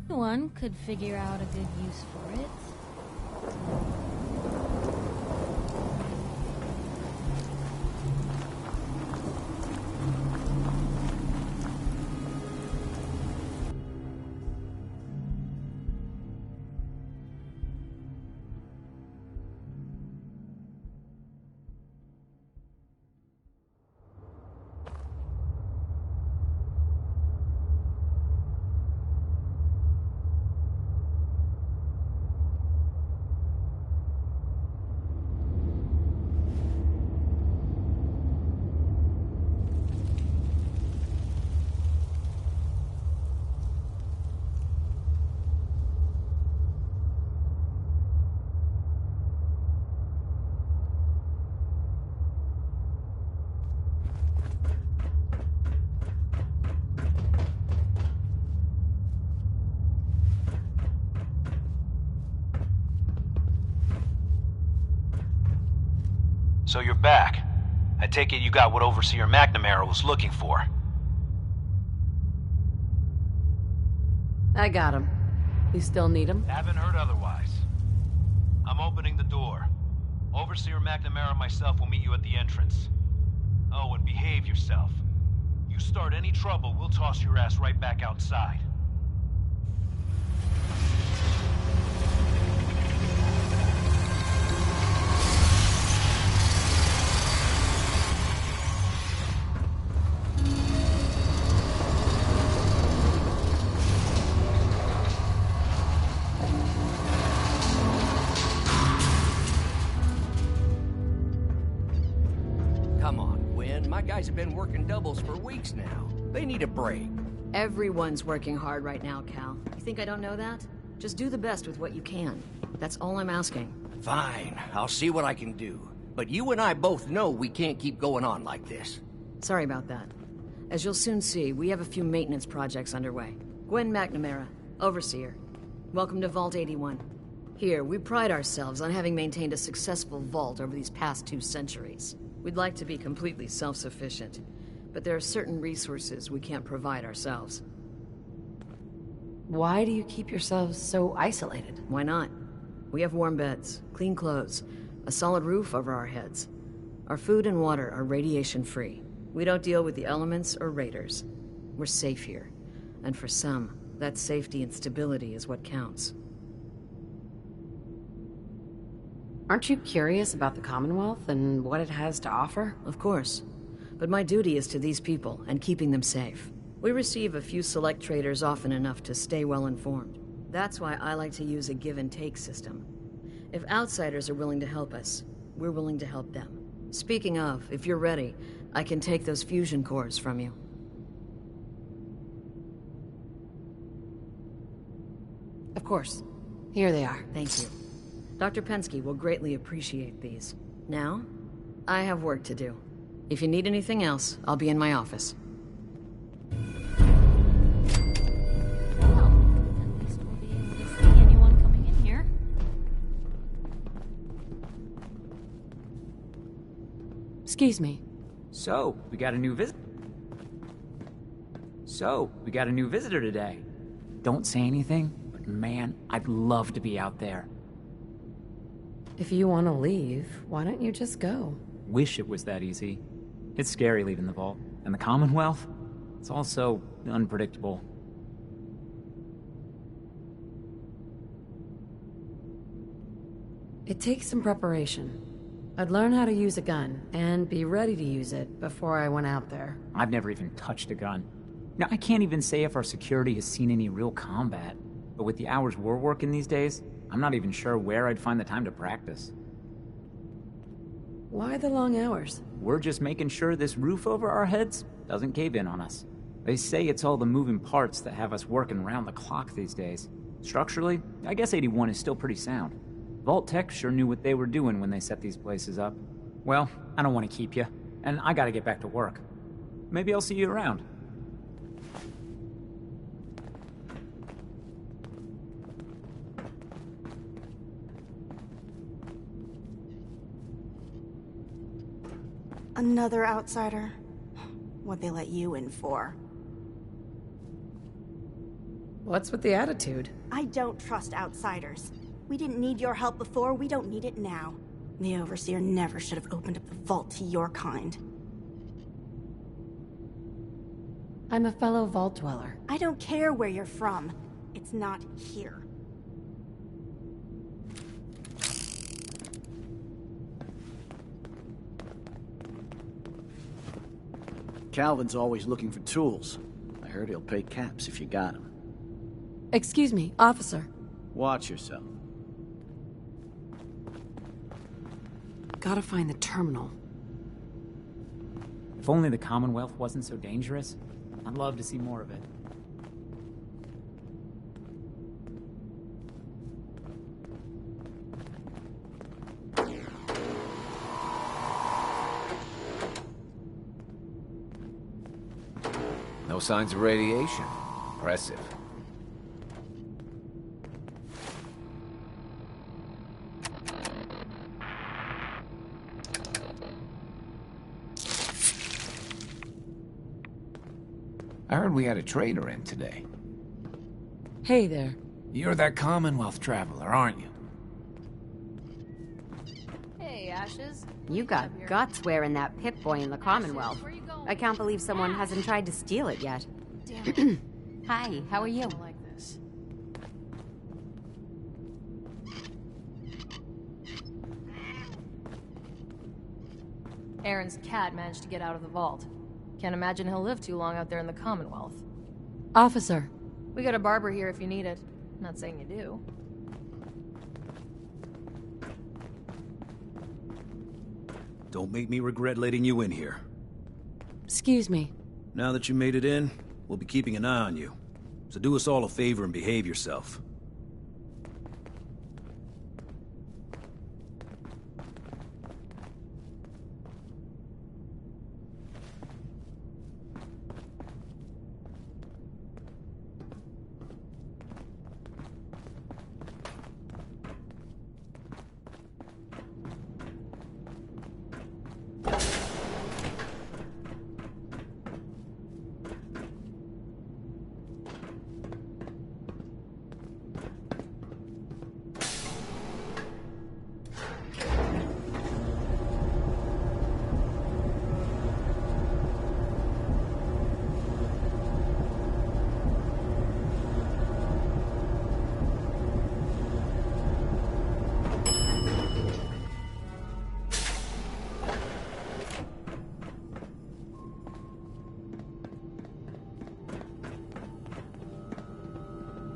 One could figure out a good use for it. So you're back. I take it you got what Overseer McNamara was looking for. I got him. You still need him? Haven't heard otherwise. I'm opening the door. Overseer McNamara and myself will meet you at the entrance. Oh, and behave yourself. You start any trouble, we'll toss your ass right back outside. Come on, Gwen. My guys have been working doubles for weeks now. They need a break. Everyone's working hard right now, Cal. You think I don't know that? Just do the best with what you can. That's all I'm asking. Fine, I'll see what I can do. But you and I both know we can't keep going on like this. Sorry about that. As you'll soon see, we have a few maintenance projects underway. Gwen McNamara, Overseer. Welcome to Vault 81. Here, we pride ourselves on having maintained a successful vault over these past 2 centuries. We'd like to be completely self-sufficient, but there are certain resources we can't provide ourselves. Why do you keep yourselves so isolated? Why not? We have warm beds, clean clothes, a solid roof over our heads. Our food and water are radiation-free. We don't deal with the elements or raiders. We're safe here. And for some, that safety and stability is what counts. Aren't you curious about the Commonwealth and what it has to offer? Of course. But my duty is to these people and keeping them safe. We receive a few select traders often enough to stay well informed. That's why I like to use a give-and-take system. If outsiders are willing to help us, we're willing to help them. Speaking of, if you're ready, I can take those fusion cores from you. Of course. Here they are. Thank you. Dr. Pensky will greatly appreciate these. Now, I have work to do. If you need anything else, I'll be in my office. Well, at least we'll be able to see anyone coming in here. Excuse me. So, we got a new visitor today. Don't say anything, but man, I'd love to be out there. If you want to leave, why don't you just go? Wish it was that easy. It's scary leaving the vault. And the Commonwealth? It's all so unpredictable. It takes some preparation. I'd learn how to use a gun, and be ready to use it before I went out there. I've never even touched a gun. Now, I can't even say if our security has seen any real combat. But with the hours we're working these days, I'm not even sure where I'd find the time to practice. Why the long hours? We're just making sure this roof over our heads doesn't cave in on us. They say it's all the moving parts that have us working around the clock these days. Structurally, I guess 81 is still pretty sound. Vault Tech sure knew what they were doing when they set these places up. Well, I don't want to keep you, and I gotta get back to work. Maybe I'll see you around. Another outsider? What'd they let you in for? What's with the attitude? I don't trust outsiders. We didn't need your help before, we don't need it now. The Overseer never should have opened up the vault to your kind. I'm a fellow Vault Dweller. I don't care where you're from. It's not here. Calvin's always looking for tools. I heard he'll pay caps if you got them. Excuse me, officer. Watch yourself. Gotta find the terminal. If only the Commonwealth wasn't so dangerous, I'd love to see more of it. No signs of radiation. Impressive. I heard we had a trader in today. Hey there. You're that Commonwealth traveler, aren't you? Hey, Ashes. You got guts wearing that Pip-Boy in the Commonwealth. Where you going? I can't believe someone hasn't tried to steal it yet. Damn it. Hi, how are you? I don't like this. Aaron's cat managed to get out of the vault. Can't imagine he'll live too long out there in the Commonwealth. Officer. We got a barber here if you need it. Not saying you do. Don't make me regret letting you in here. Excuse me. Now that you made it in, we'll be keeping an eye on you. So do us all a favor and behave yourself.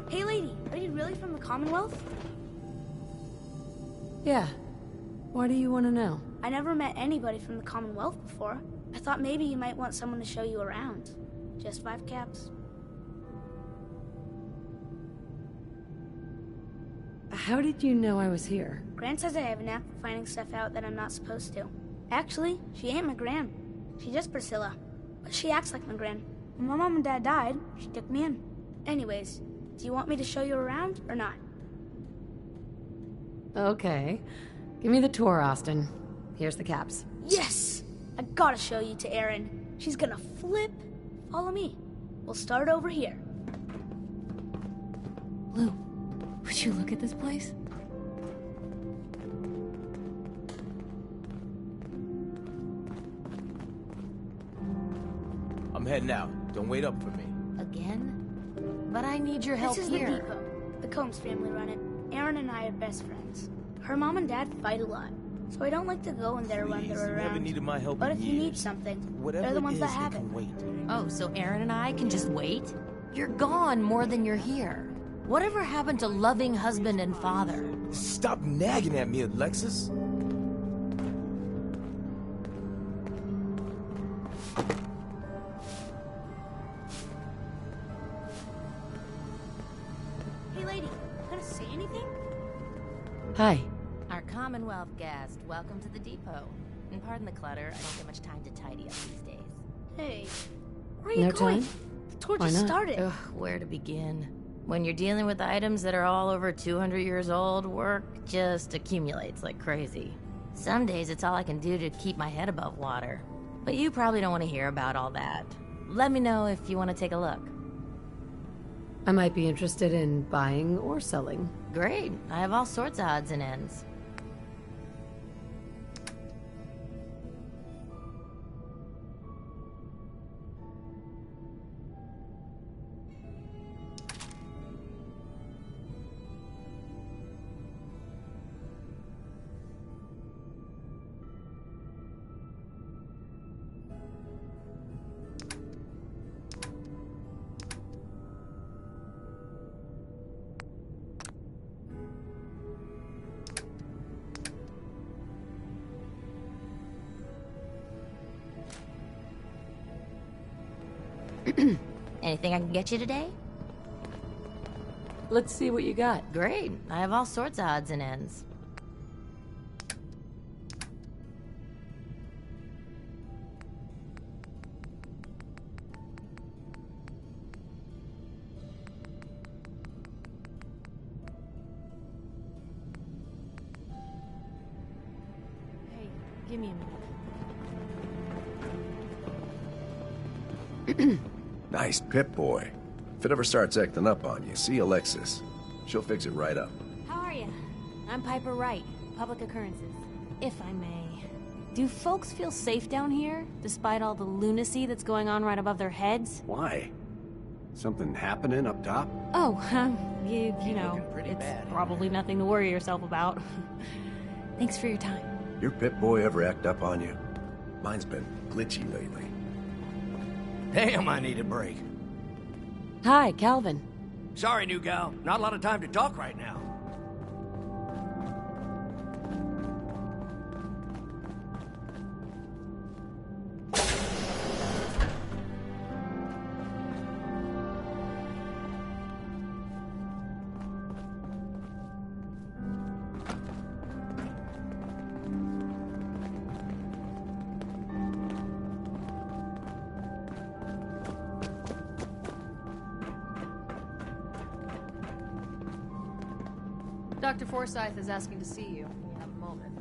Hey lady, are you really from the Commonwealth? Yeah. Why do you want to know? I never met anybody from the Commonwealth before. I thought maybe you might want someone to show you around. Just 5 caps. How did you know I was here? Gran says I have a knack for finding stuff out that I'm not supposed to. Actually, she ain't my Gran. She's just Priscilla. But she acts like my Gran. When my mom and dad died, she took me in. Anyways, do you want me to show you around or not? Okay. Give me the tour, Austin. Here's the caps. Yes! I gotta show you to Erin. She's gonna flip. Follow me. We'll start over here. Lou, would you look at this place? I'm heading out. Don't wait up for me. Again? But I need your help This is here. the depot. The Combs family run it. Erin and I are best friends. Her mom and dad fight a lot, so I don't like to go in there when Please, they're you around. haven't needed my help But in if you need years. something, Whatever they're the it ones is, that have it it. can wait. Oh, so Aaron and I can just wait? You're gone more than you're here. Whatever happened to loving husband and father? Stop nagging at me, Alexis. Hey lady, gonna say anything? Hi. Our Commonwealth guest, welcome to the depot. And pardon the clutter, I don't get much time to tidy up these days. Hey, where are you No going? time? The tour Why just not? started. Ugh, where to begin? When you're dealing with items that are all over 200 years old, work just accumulates like crazy. Some days it's all I can do to keep my head above water. But you probably don't want to hear about all that. Let me know if you want to take a look. I might be interested in buying or selling. Great. I have all sorts of odds and ends. Anything I can get you today? Let's see what you got. Great. I have all sorts of odds and ends. Hey, give me a minute. Nice Pip-Boy. If it ever starts acting up on you, see Alexis. She'll fix it right up. How are you? I'm Piper Wright, Public Occurrences. If I may, do folks feel safe down here, despite all the lunacy that's going on right above their heads? Why? Something happening up top? Oh, you know, it's probably nothing to worry yourself about. Thanks for your time. Your Pip-Boy ever act up on you? Mine's been glitchy lately. Damn, I need a break. Hi, Calvin. Sorry, new gal. Not a lot of time to talk right now. Dr. Forsyth is asking to see you. You have a moment.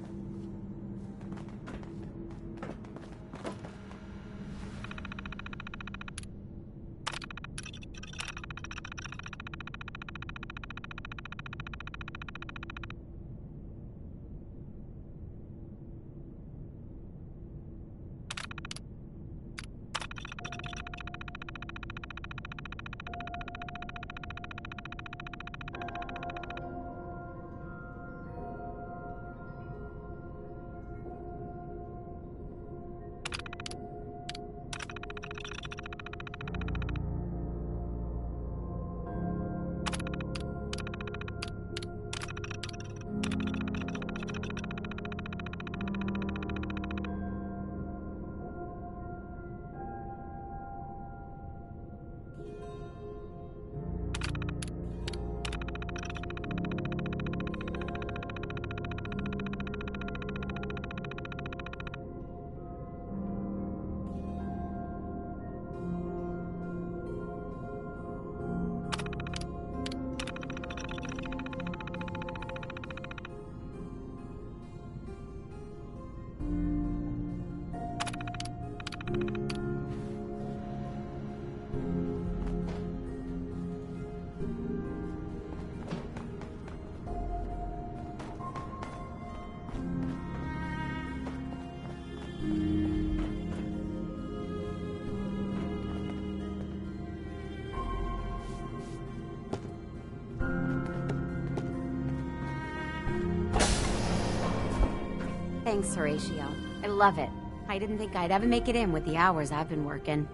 Thanks, Horatio. I love it. I didn't think I'd ever make it in with the hours I've been working.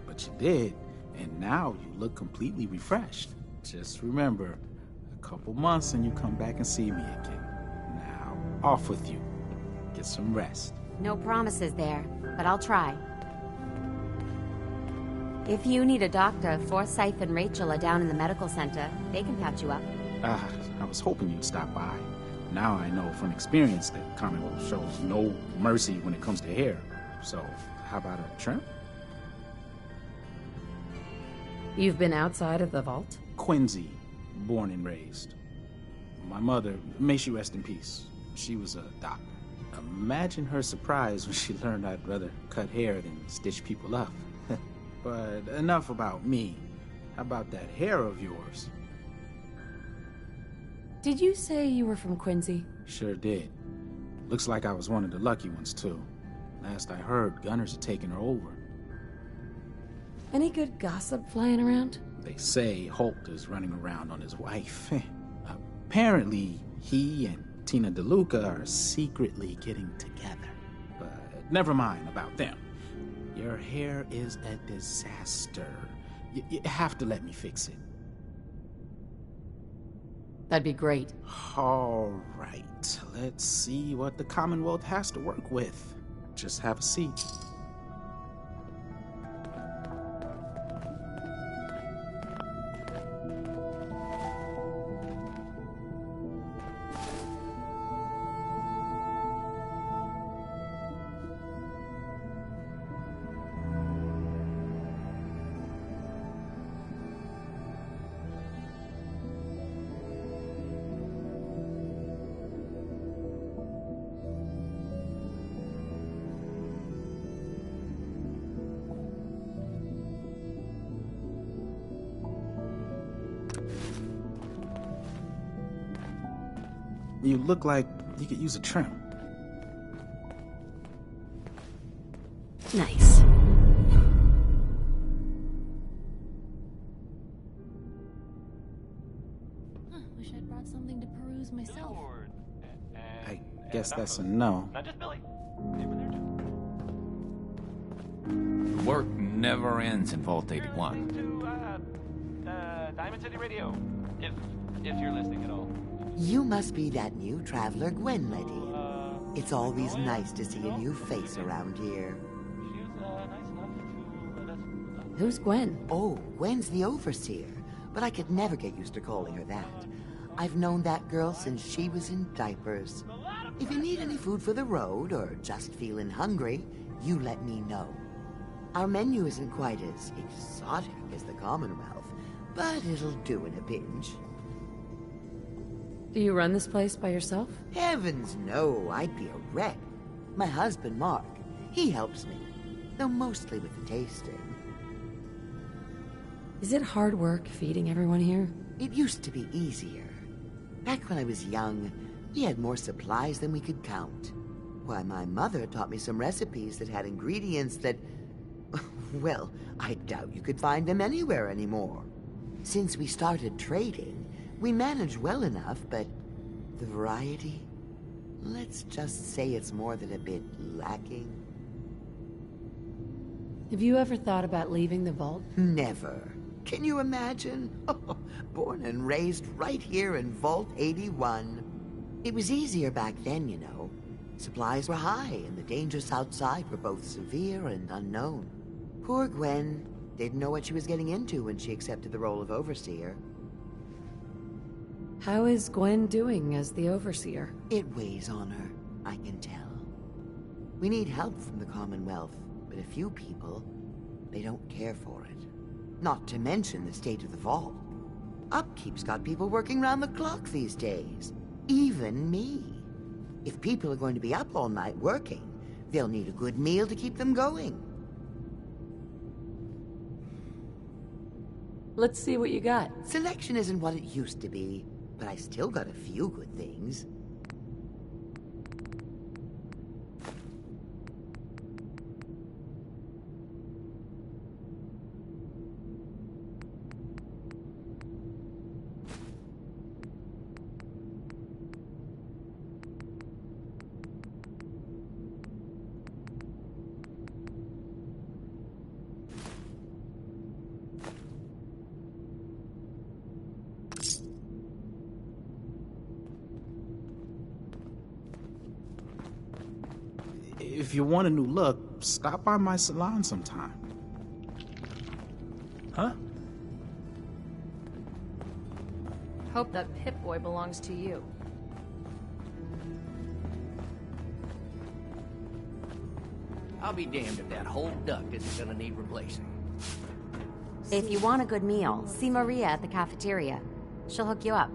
But you did, and now you look completely refreshed. Just remember, a couple months and you come back and see me again. Now, off with you. Get some rest. No promises there, but I'll try. If you need a doctor, Forsyth and Rachel are down in the medical center. They can patch you up. I was hoping you'd stop by. Now I know from experience that Commonwealth shows no mercy when it comes to hair. So, how about a trim? You've been outside of the vault? Quincy, born and raised. My mother, may she rest in peace, she was a doctor. Imagine her surprise when she learned I'd rather cut hair than stitch people up. But enough about me. How about that hair of yours? Did you say you were from Quincy? Sure did. Looks like I was one of the lucky ones, too. Last I heard, Gunners are taking her over. Any good gossip flying around? They say Holt is running around on his wife. Apparently, he and Tina DeLuca are secretly getting together. But never mind about them. Your hair is a disaster. You have to let me fix it. That'd be great. All right. Let's see what the Commonwealth has to work with. Just have a seat. You look like you could use a trim. Nice. Wish I'd brought something to peruse myself. I guess that's a no. Not just Billy. The work never ends in Vault 81. Diamond City Radio, if you're listening at all. You must be that new traveler, Gwen Letty. It's always nice to see a new face around here. Who's Gwen? Oh, Gwen's the overseer, but I could never get used to calling her that. I've known that girl since she was in diapers. If you need any food for the road, or just feeling hungry, you let me know. Our menu isn't quite as exotic as the Commonwealth, but it'll do in a pinch. Do you run this place by yourself? Heavens no, I'd be a wreck. My husband, Mark, he helps me, though mostly with the tasting. Is it hard work feeding everyone here? It used to be easier. Back when I was young, we had more supplies than we could count. Why, my mother taught me some recipes that had ingredients that... well, I doubt you could find them anywhere anymore. Since we started trading, we manage well enough, but the variety? Let's just say it's more than a bit lacking. Have you ever thought about leaving the vault? Never. Can you imagine? Born and raised right here in Vault 81. It was easier back then, you know. Supplies were high, and the dangers outside were both severe and unknown. Poor Gwen didn't know what she was getting into when she accepted the role of overseer. How is Gwen doing as the overseer? It weighs on her, I can tell. We need help from the Commonwealth, but a few people, they don't care for it. Not to mention the state of the vault. Upkeep's got people working round the clock these days. Even me. If people are going to be up all night working, they'll need a good meal to keep them going. Let's see what you got. Selection isn't what it used to be, but I still got a few good things. If you want a new look, stop by my salon sometime. Huh? Hope that Pip-Boy belongs to you. I'll be damned if that whole duck isn't gonna need replacing. If you want a good meal, see Maria at the cafeteria. She'll hook you up.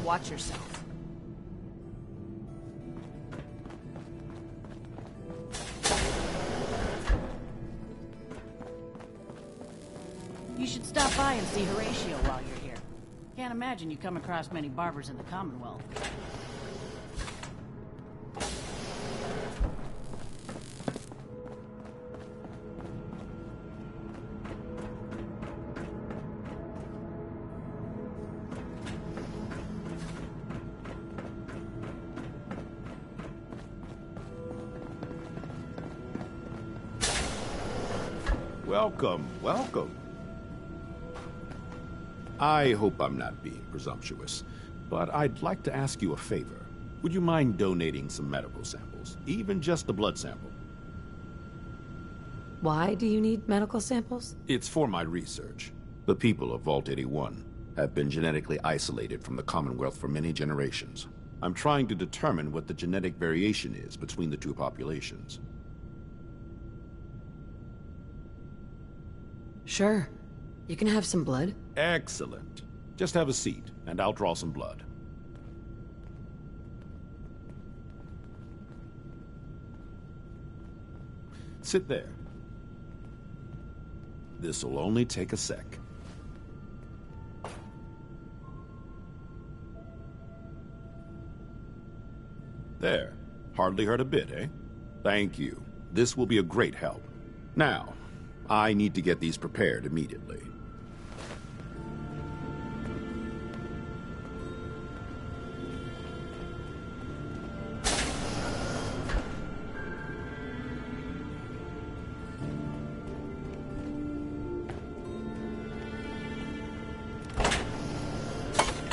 Watch yourself. You should stop by and see Horatio while you're here. Can't imagine you come across many barbers in the Commonwealth. Welcome, welcome. I hope I'm not being presumptuous, but I'd like to ask you a favor. Would you mind donating some medical samples, even just a blood sample? Why do you need medical samples? It's for my research. The people of Vault 81 have been genetically isolated from the Commonwealth for many generations. I'm trying to determine what the genetic variation is between the two populations. Sure. You can have some blood. Excellent. Just have a seat, and I'll draw some blood. Sit there. This'll only take a sec. There. Hardly hurt a bit, eh? Thank you. This will be a great help. Now, I need to get these prepared immediately.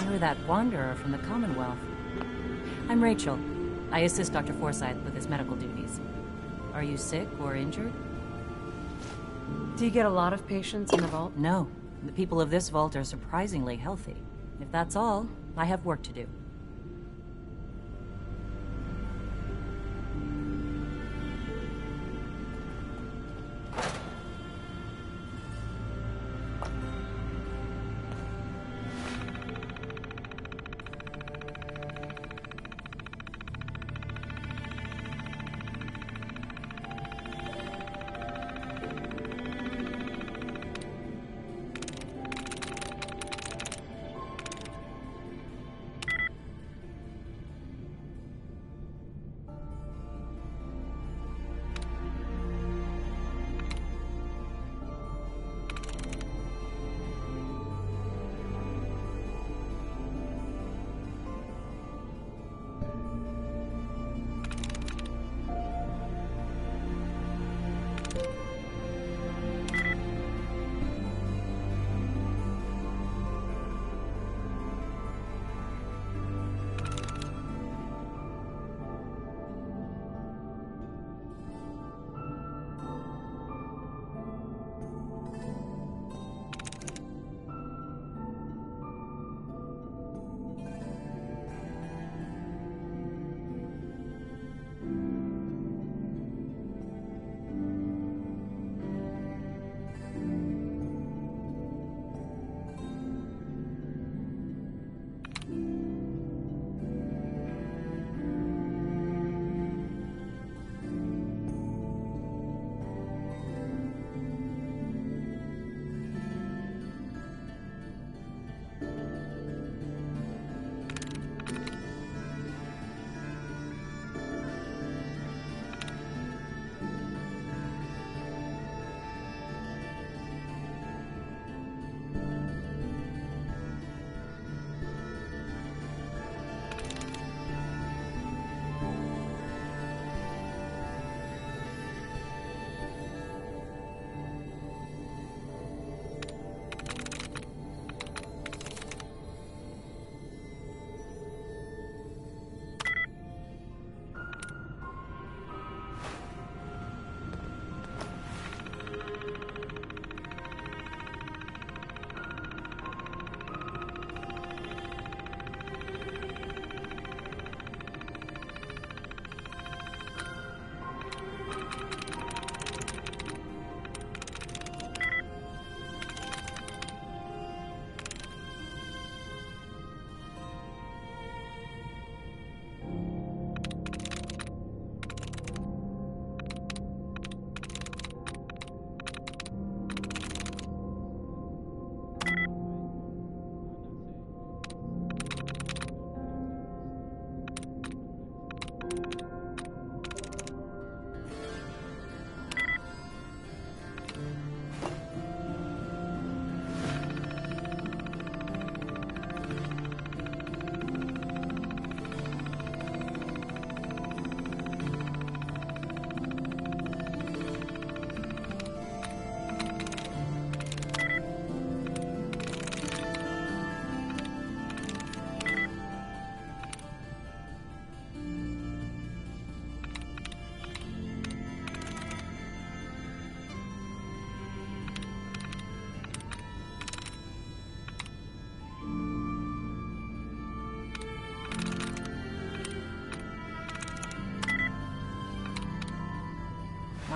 You're that wanderer from the Commonwealth. I'm Rachel. I assist Dr. Forsyth with his medical duties. Are you sick or injured? Do you get a lot of patients in the vault? No. The people of this vault are surprisingly healthy. If that's all, I have work to do.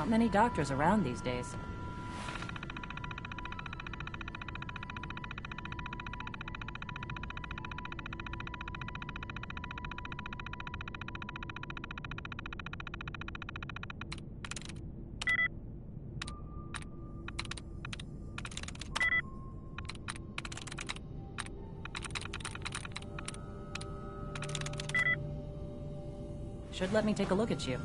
Not many doctors around these days. Should let me take a look at you.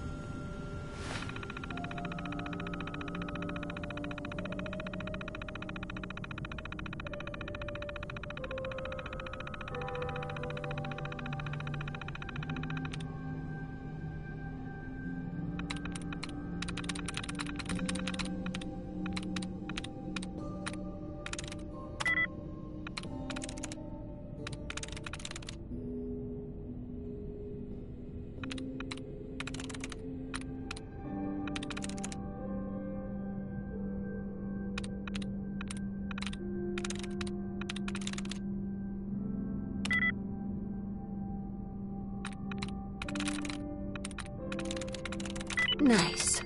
Nice.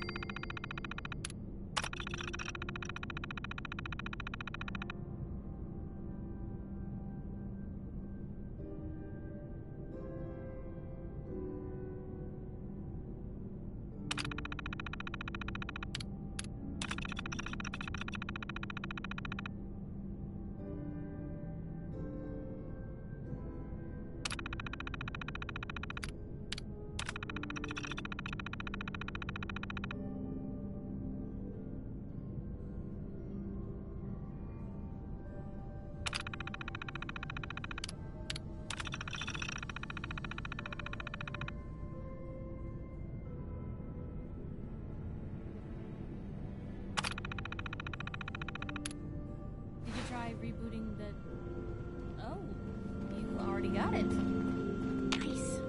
Rebooting the... Oh, you already got it. Nice.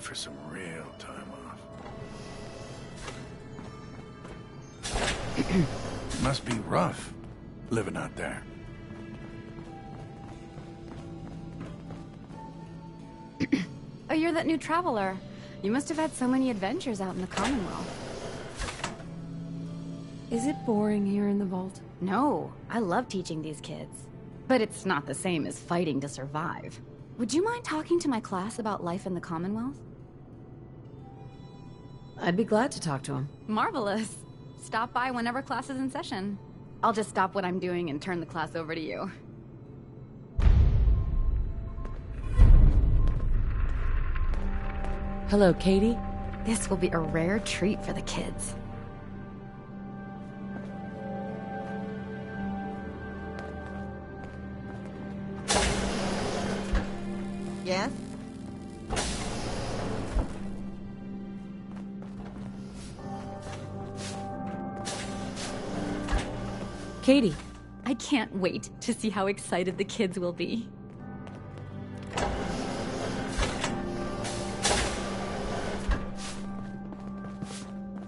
For some real time off. Must be rough, living out there. Oh, you're that new traveler. You must have had so many adventures out in the Commonwealth. Is it boring here in the vault? No, I love teaching these kids. But it's not the same as fighting to survive. Would you mind talking to my class about life in the Commonwealth? I'd be glad to talk to him. Marvelous. Stop by whenever class is in session. I'll just stop what I'm doing and turn the class over to you. Hello, Katie. This will be a rare treat for the kids. Yes? Katie. I can't wait to see how excited the kids will be.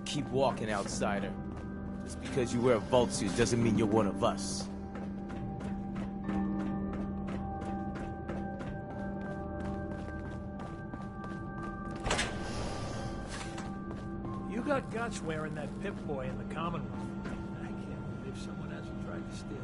Keep walking, outsider. Just because you wear a vault suit doesn't mean you're one of us. You got guts wearing that Pip-Boy in the Commonwealth. I can't believe someone hasn't tried to steal it.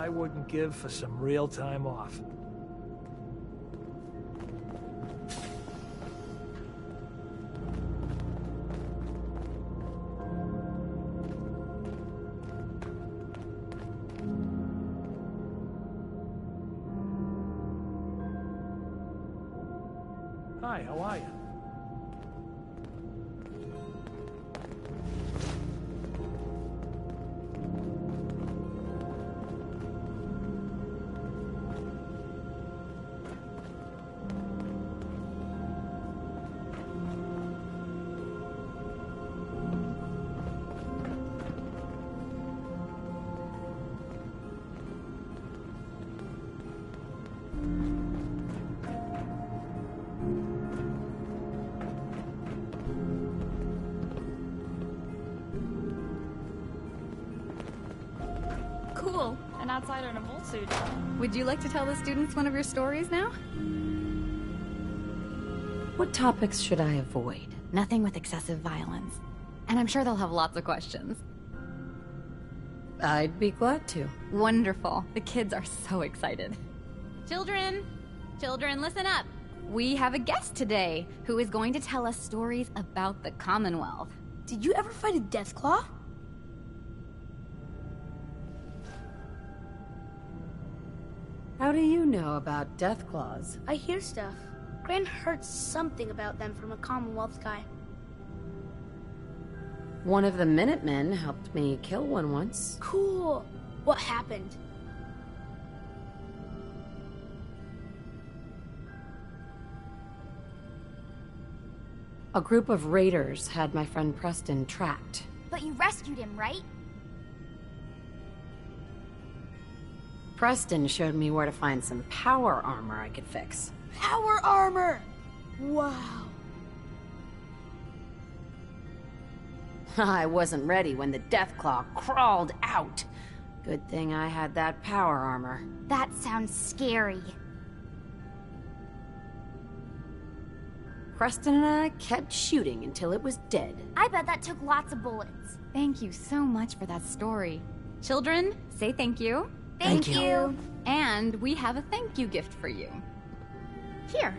I wouldn't give for some real time off. Hi, how are you? Cool. An outsider in a Volt suit. Would you like to tell the students one of your stories now? What topics should I avoid? Nothing with excessive violence. And I'm sure they'll have lots of questions. I'd be glad to. Wonderful. The kids are so excited. Children! Children, listen up! We have a guest today who is going to tell us stories about the Commonwealth. Did you ever fight a Deathclaw? How do you know about Deathclaws? I hear stuff. Gran heard something about them from a Commonwealth guy. One of the Minutemen helped me kill one once. Cool. What happened? A group of raiders had my friend Preston trapped. But you rescued him, right? Preston showed me where to find some power armor I could fix. Power armor! Wow. I wasn't ready when the Deathclaw crawled out. Good thing I had that power armor. That sounds scary. Preston and I kept shooting until it was dead. I bet that took lots of bullets. Thank you so much for that story. Children, say thank you. Thank you. And we have a thank you gift for you. Here.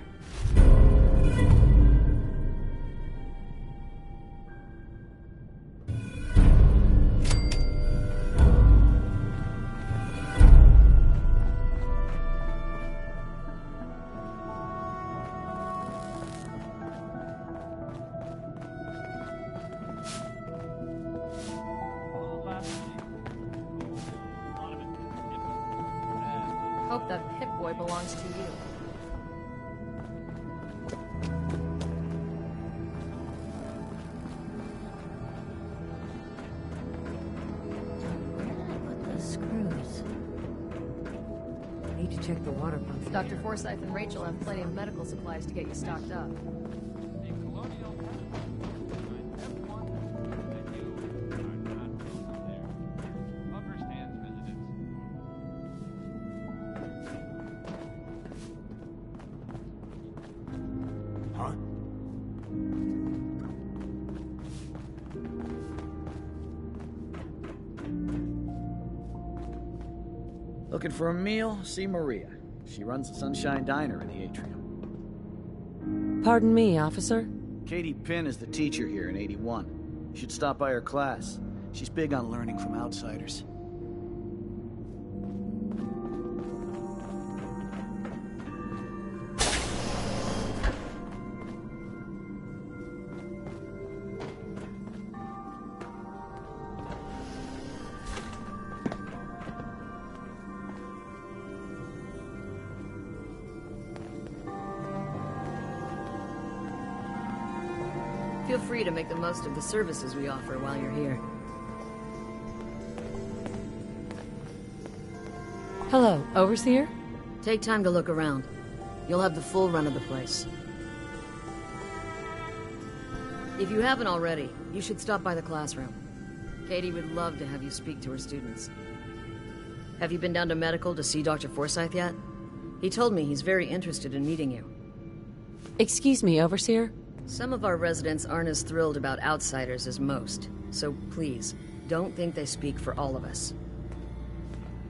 Hope that Pip-Boy belongs to you. Where did I put the screws? Need to check the water pump. Dr. Forsyth and Rachel have plenty of medical supplies to get you stocked up. Looking for a meal? See Maria. She runs the Sunshine Diner in the atrium. Pardon me, officer? Katie Pinn is the teacher here in 81. You should stop by her class. She's big on learning from outsiders. Feel free to make the most of the services we offer while you're here. Hello, Overseer? Take time to look around. You'll have the full run of the place. If you haven't already, you should stop by the classroom. Katie would love to have you speak to her students. Have you been down to medical to see Dr. Forsyth yet? He told me he's very interested in meeting you. Excuse me, Overseer? Some of our residents aren't as thrilled about outsiders as most, so please, don't think they speak for all of us.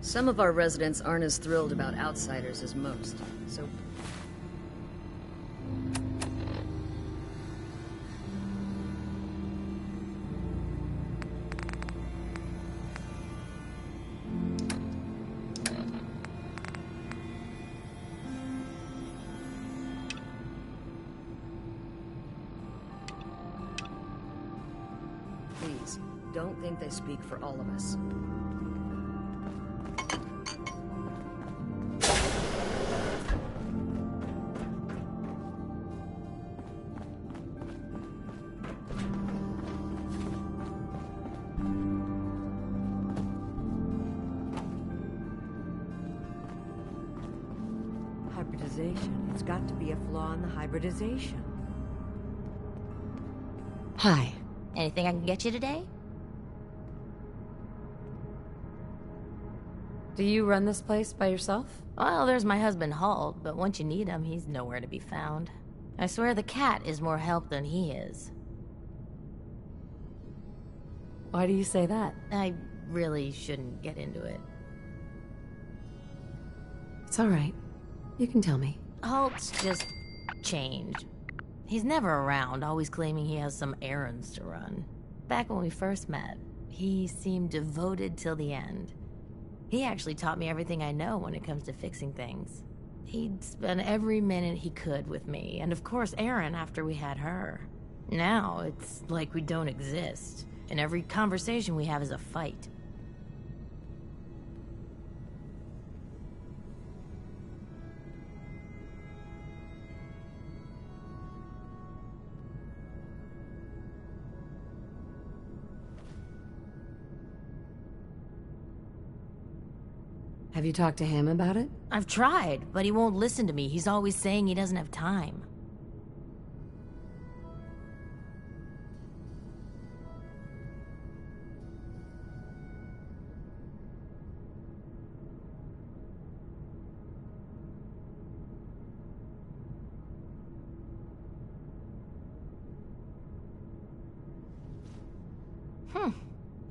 Some of our residents aren't as thrilled about outsiders as most, so... Please, don't think they speak for all of us. Hybridization. It's got to be a flaw in the hybridization. Hi. Anything I can get you today? Do you run this place by yourself? Well, there's my husband Halt, but once you need him, he's nowhere to be found. I swear the cat is more help than he is. Why do you say that? I really shouldn't get into it. It's all right. You can tell me. Halt's just changed. He's never around, always claiming he has some errands to run. Back when we first met, he seemed devoted till the end. He actually taught me everything I know when it comes to fixing things. He'd spend every minute he could with me, and of course Erin after we had her. Now, it's like we don't exist, and every conversation we have is a fight. Have you talked to him about it? I've tried, but he won't listen to me. He's always saying he doesn't have time.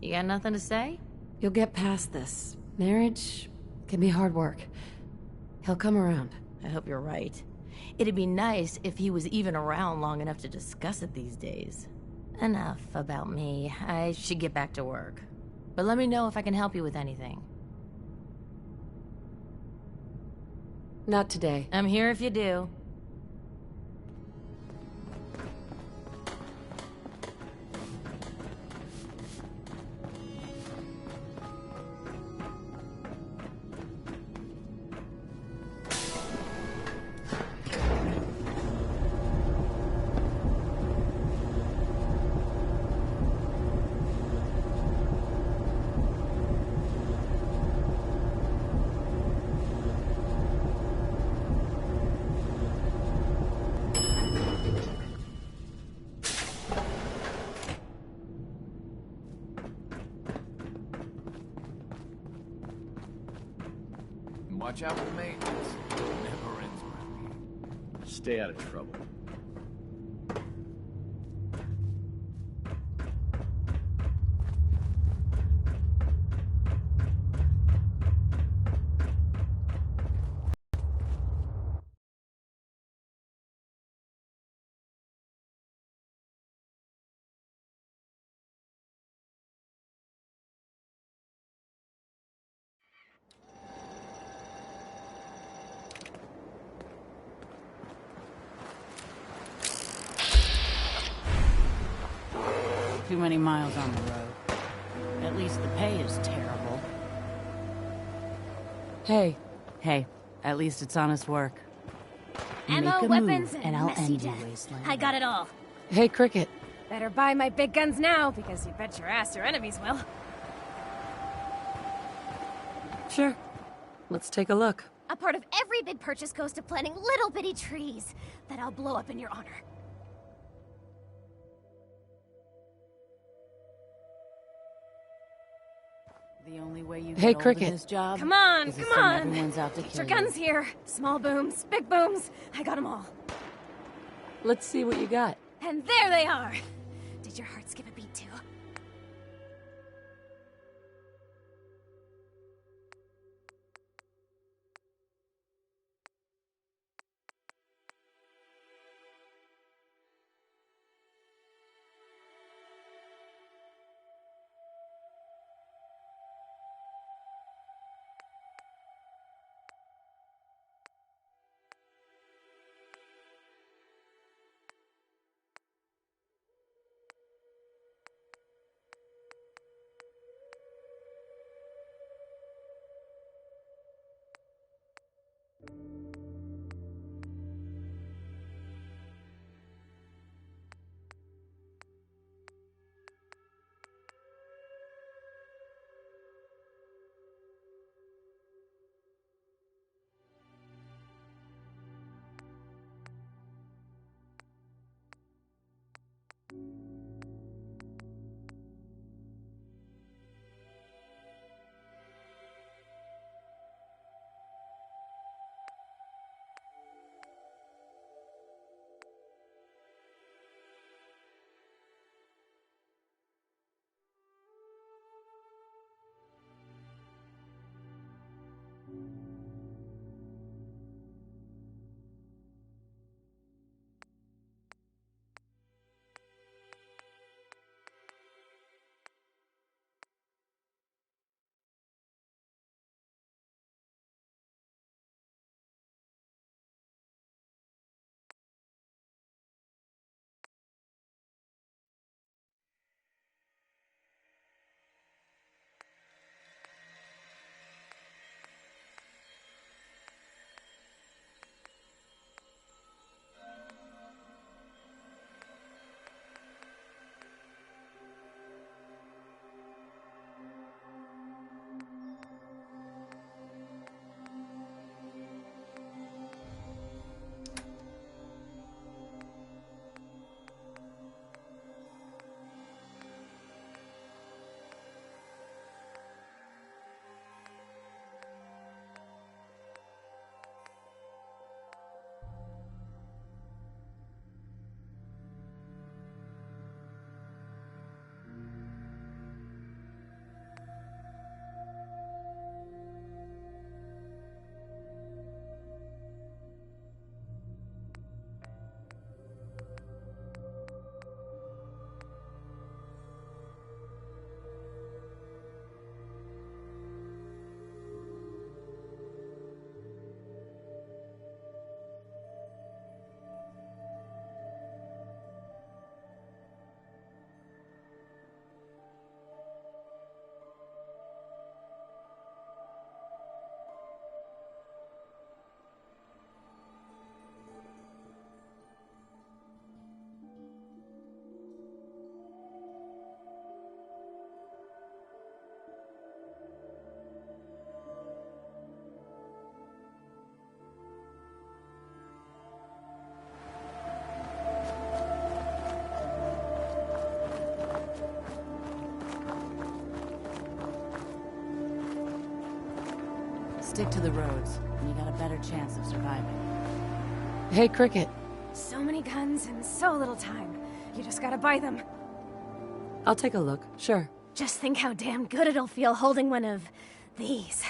You got nothing to say? You'll get past this. Marriage can be hard work. He'll come around. I hope you're right. It'd be nice if he was even around long enough to discuss it these days. Enough about me. I should get back to work. But let me know if I can help you with anything. Not today. I'm here if you do. Watch out for maintenance. It never ends around here. Stay out of trouble. Too many miles on the road. At least the pay is terrible. Hey. Hey, at least it's honest work. Ammo, Make a weapons, move, and I'll messy end you, death. Wasteland. I got it all. Hey, Cricket. Better buy my big guns now, because you bet your ass your enemies will. Sure. Let's take a look. A part of every big purchase goes to planting little bitty trees that I'll blow up in your honor. The only way you Hey, get old Cricket. in this job Come on, is come assume on. everyone's out to Get your kill you. guns here. Small booms, big booms. I got them all. Let's see what you got. And there they are. Did your heart skip a beat too? Stick to the roads, and you got a better chance of surviving. Hey, Cricket. So many guns and so little time. You just gotta buy them. I'll take a look, sure. Just think how damn good it'll feel holding one of these.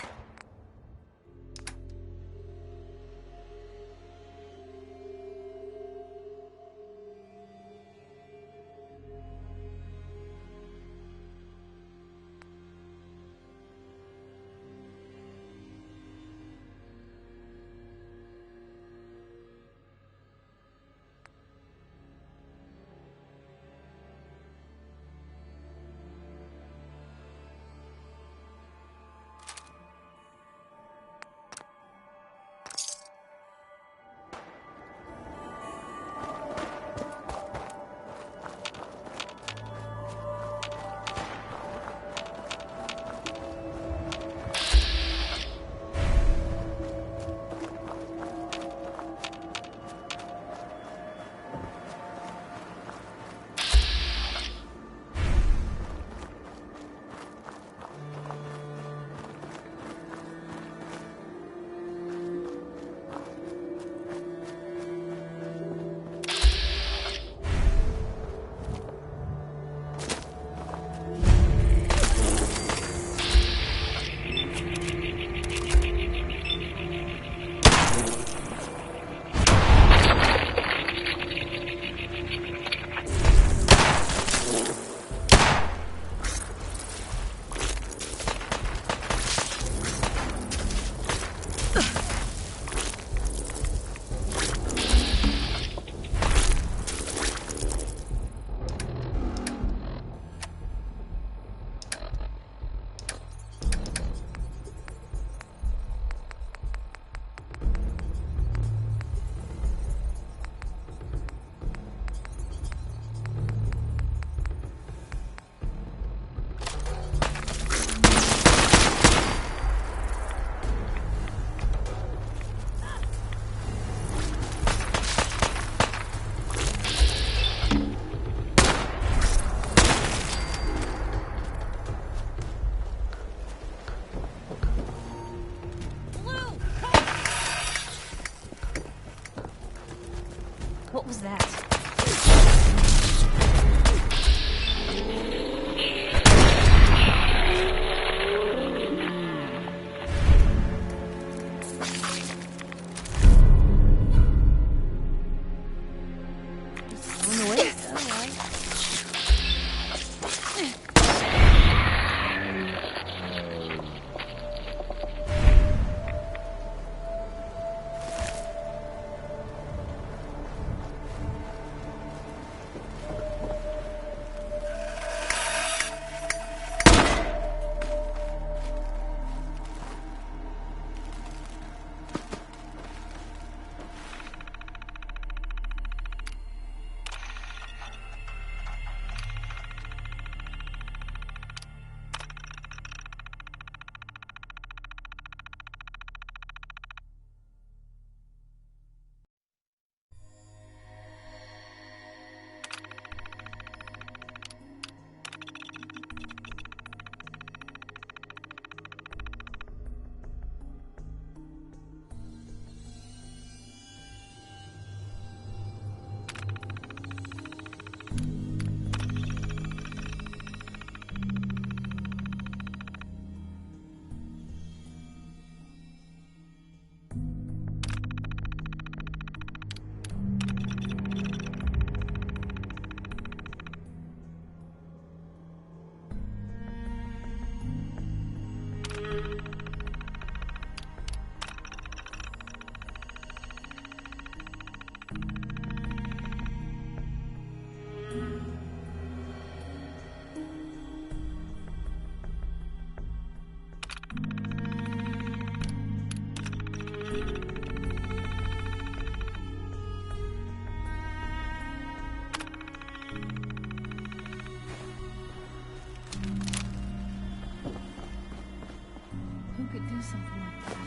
What was that? Who could do something like that?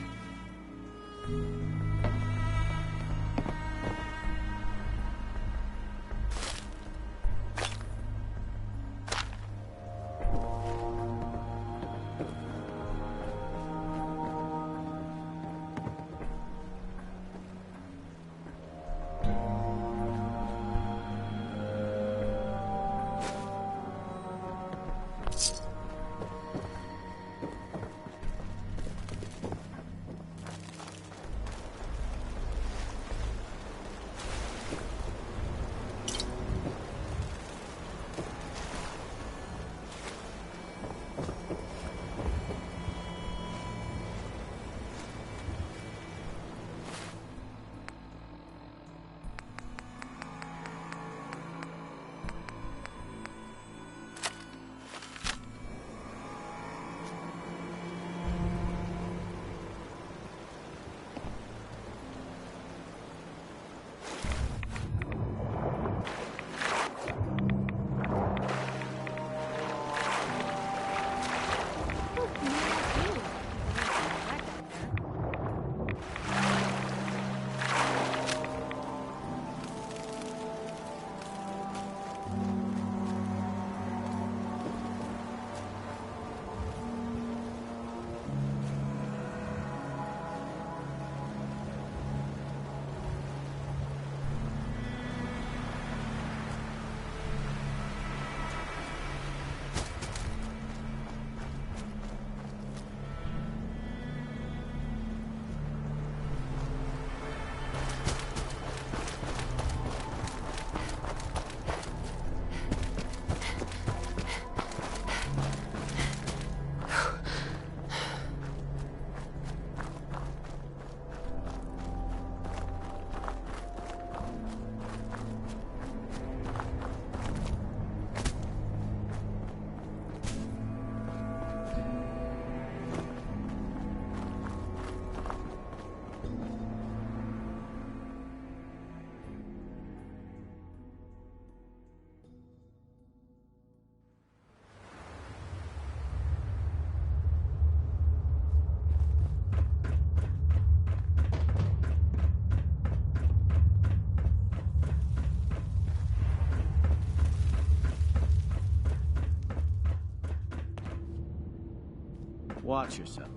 Watch yourself.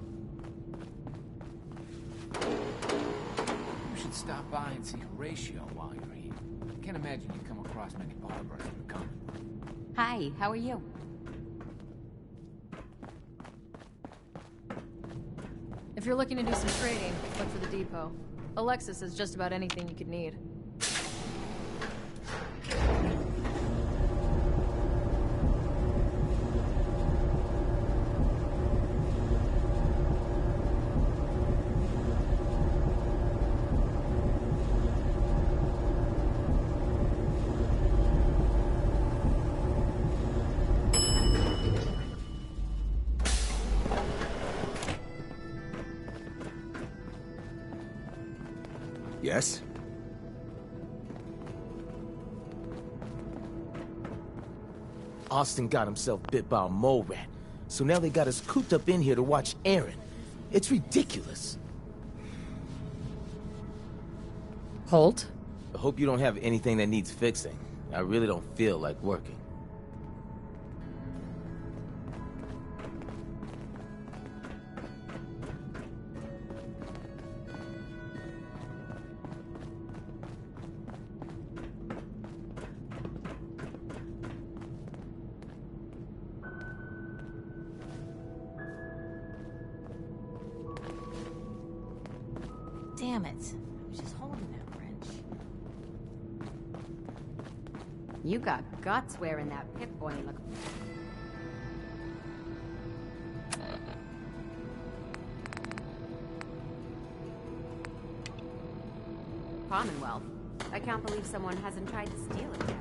You should stop by and see Horatio while you're here. Can't imagine you come across many barbers in the Commonwealth. Hi, how are you? If you're looking to do some trading, look for the depot. Alexis has just about anything you could need. Yes? Austin got himself bit by a mole rat, so now they got us cooped up in here to watch Aaron. It's ridiculous. Holt? I hope you don't have anything that needs fixing. I really don't feel like working. Damn it. I was just holding that wrench. You got guts wearing that Pip-Boy look. Commonwealth. I can't believe someone hasn't tried to steal it yet.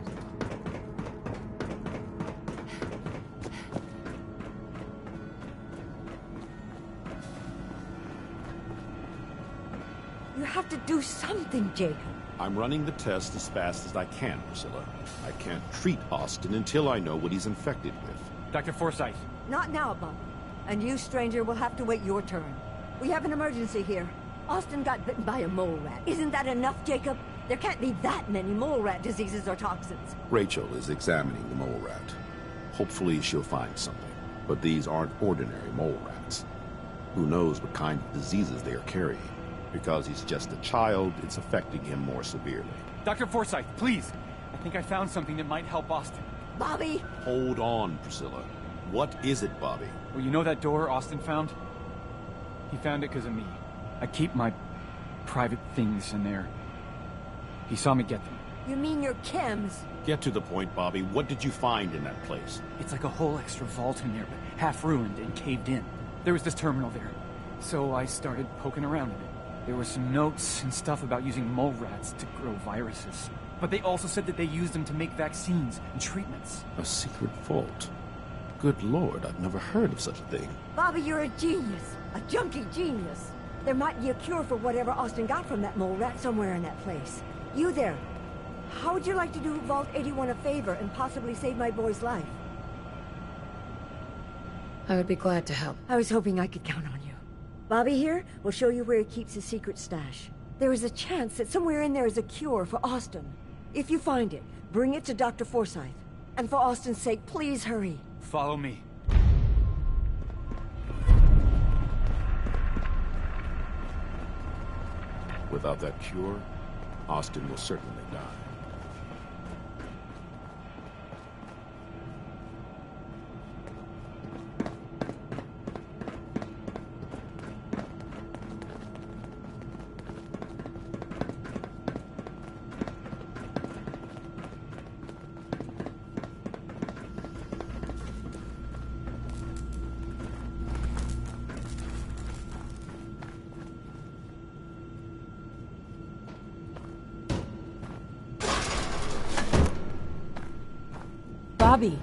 You have to do something, Jacob. I'm running the test as fast as I can, Priscilla. I can't treat Austin until I know what he's infected with. Dr. Forsyth. Not now, Bob. And you, stranger, will have to wait your turn. We have an emergency here. Austin got bitten by a mole rat. Isn't that enough, Jacob? There can't be that many mole rat diseases or toxins. Rachel is examining the mole rat. Hopefully she'll find something. But these aren't ordinary mole rats. Who knows what kind of diseases they are carrying? Because he's just a child, it's affecting him more severely. Dr. Forsyth, please! I think I found something that might help Austin. Bobby! Hold on, Priscilla. What is it, Bobby? Well, you know that door Austin found? He found it because of me. I keep my private things in there. He saw me get them. You mean your chems? Get to the point, Bobby. What did you find in that place? It's like a whole extra vault in there, but half ruined and caved in. There was this terminal there, so I started poking around in it. There were some notes and stuff about using mole rats to grow viruses. But they also said that they used them to make vaccines and treatments. A secret vault? Good Lord, I've never heard of such a thing. Bobby, you're a genius. A junkie genius. There might be a cure for whatever Austin got from that mole rat somewhere in that place. You there. How would you like to do Vault 81 a favor and possibly save my boy's life? I would be glad to help. I was hoping I could count on you. Bobby here will show you where he keeps his secret stash. There is a chance that somewhere in there is a cure for Austin. If you find it, bring it to Dr. Forsyth. And for Austin's sake, please hurry. Follow me. Without that cure, Austin will certainly die. Bobby.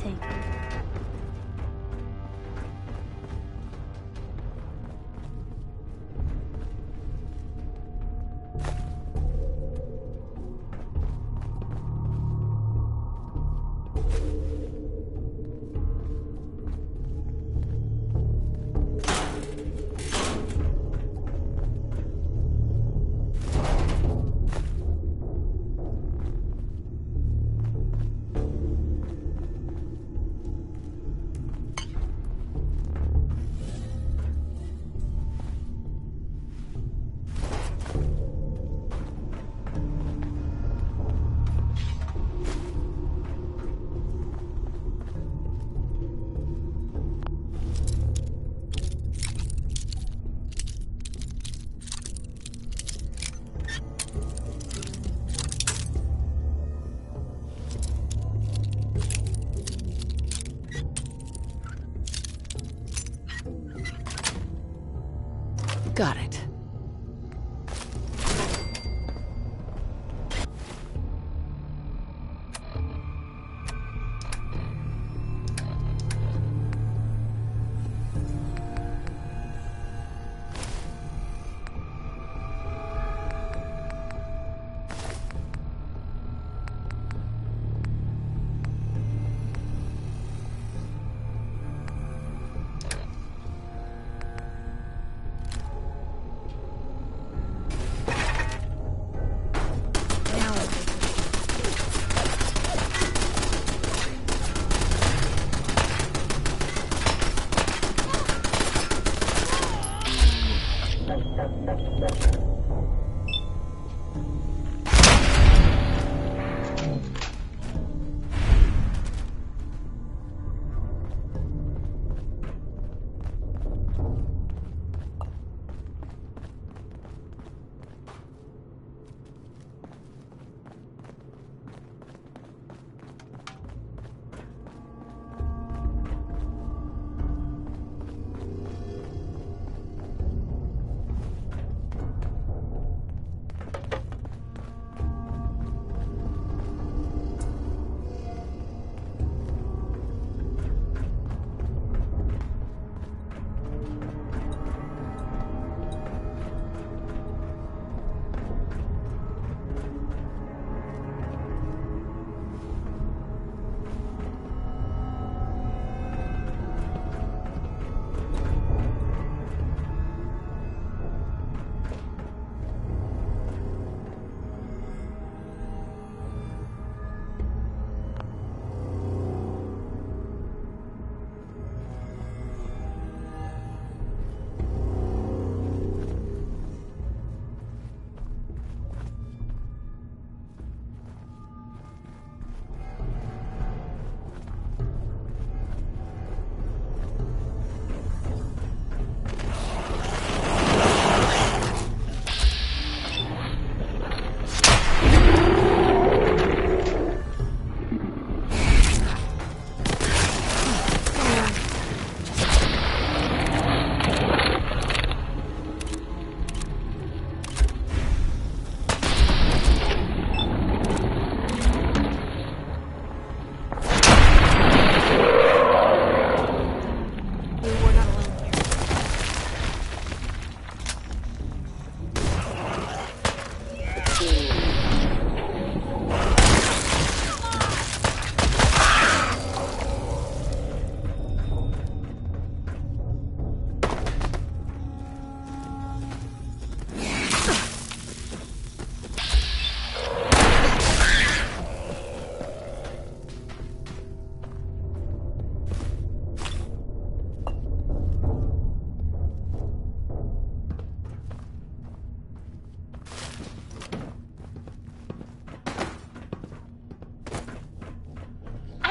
take it. Got it.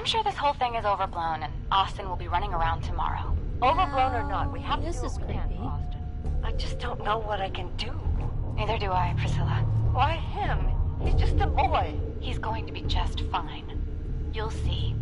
I'm sure this whole thing is overblown, and Austin will be running around tomorrow. Overblown or not, we have to This do is what we can creepy. for Austin. I just don't know what I can do. Neither do I, Priscilla. Why him? He's just a boy. He's going to be just fine. You'll see.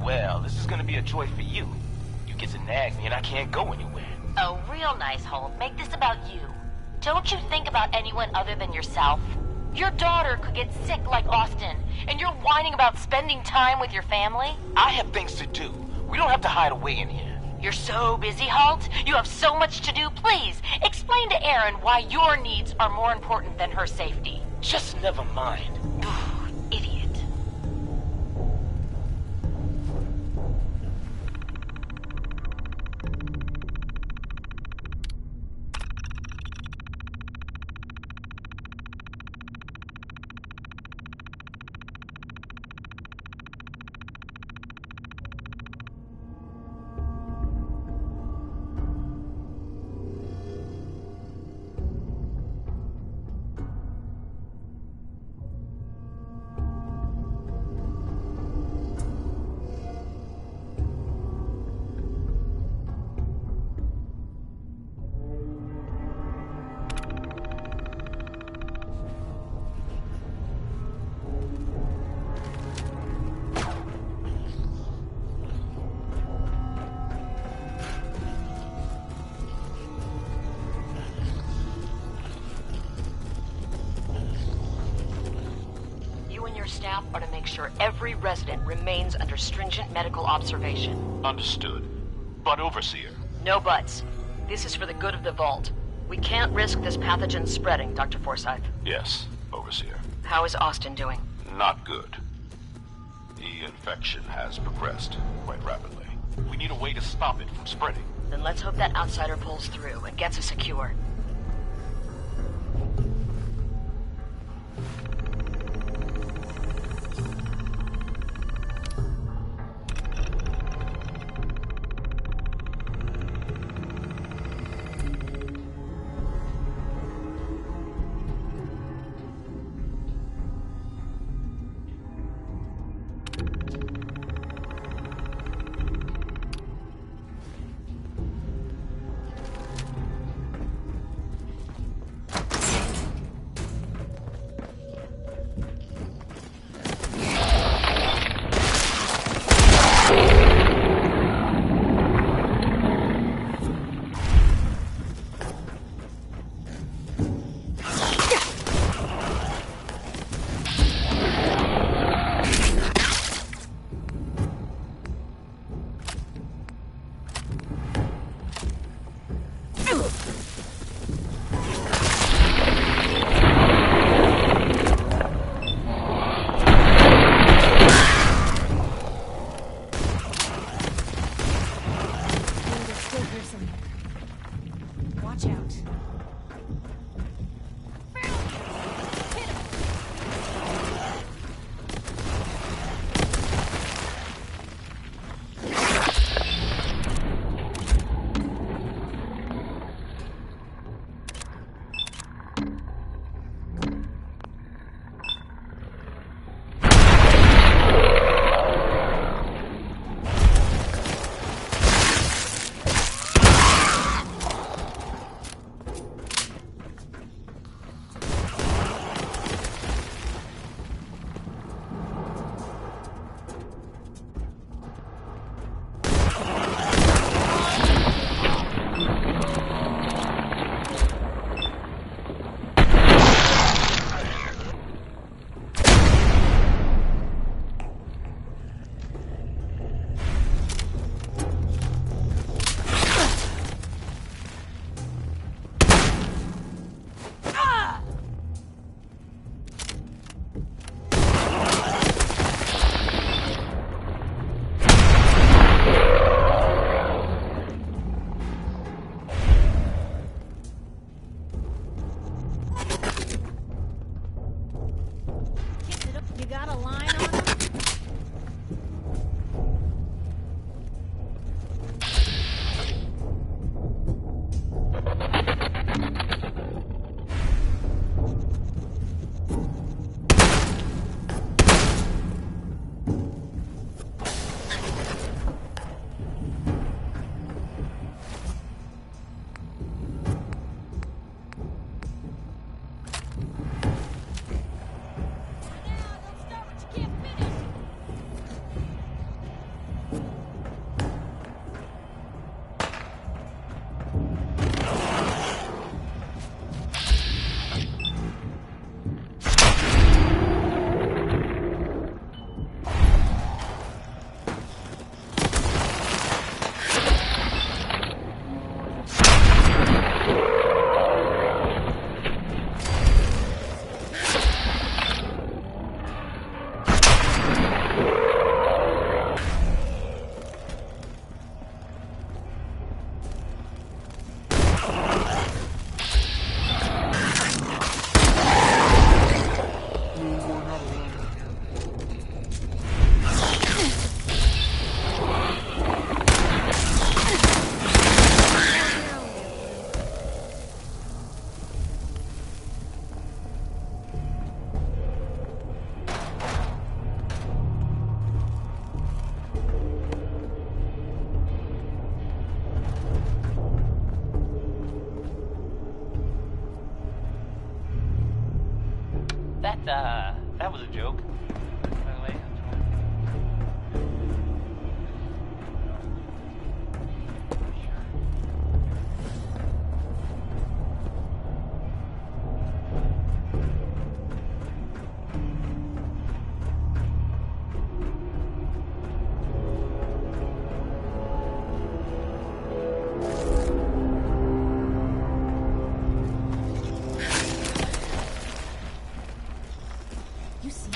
Well, this is gonna be a joy for you. You get to nag me and I can't go anywhere. Oh, real nice, Holt. Make this about you. Don't you think about anyone other than yourself? Your daughter could get sick like Austin, and you're whining about spending time with your family? I have things to do. We don't have to hide away in here. You're so busy, Holt. You have so much to do. Please, explain to Erin why your needs are more important than her safety. Just never mind. Idiot. Staff are to make sure every resident remains under stringent medical observation. Understood. But Overseer? No buts. This is for the good of the Vault. We can't risk this pathogen spreading, Dr. Forsyth. Yes, Overseer. How is Austin doing? Not good. The infection has progressed quite rapidly. We need a way to stop it from spreading. Then let's hope that outsider pulls through and gets us secure. That was a joke. By the way, You see,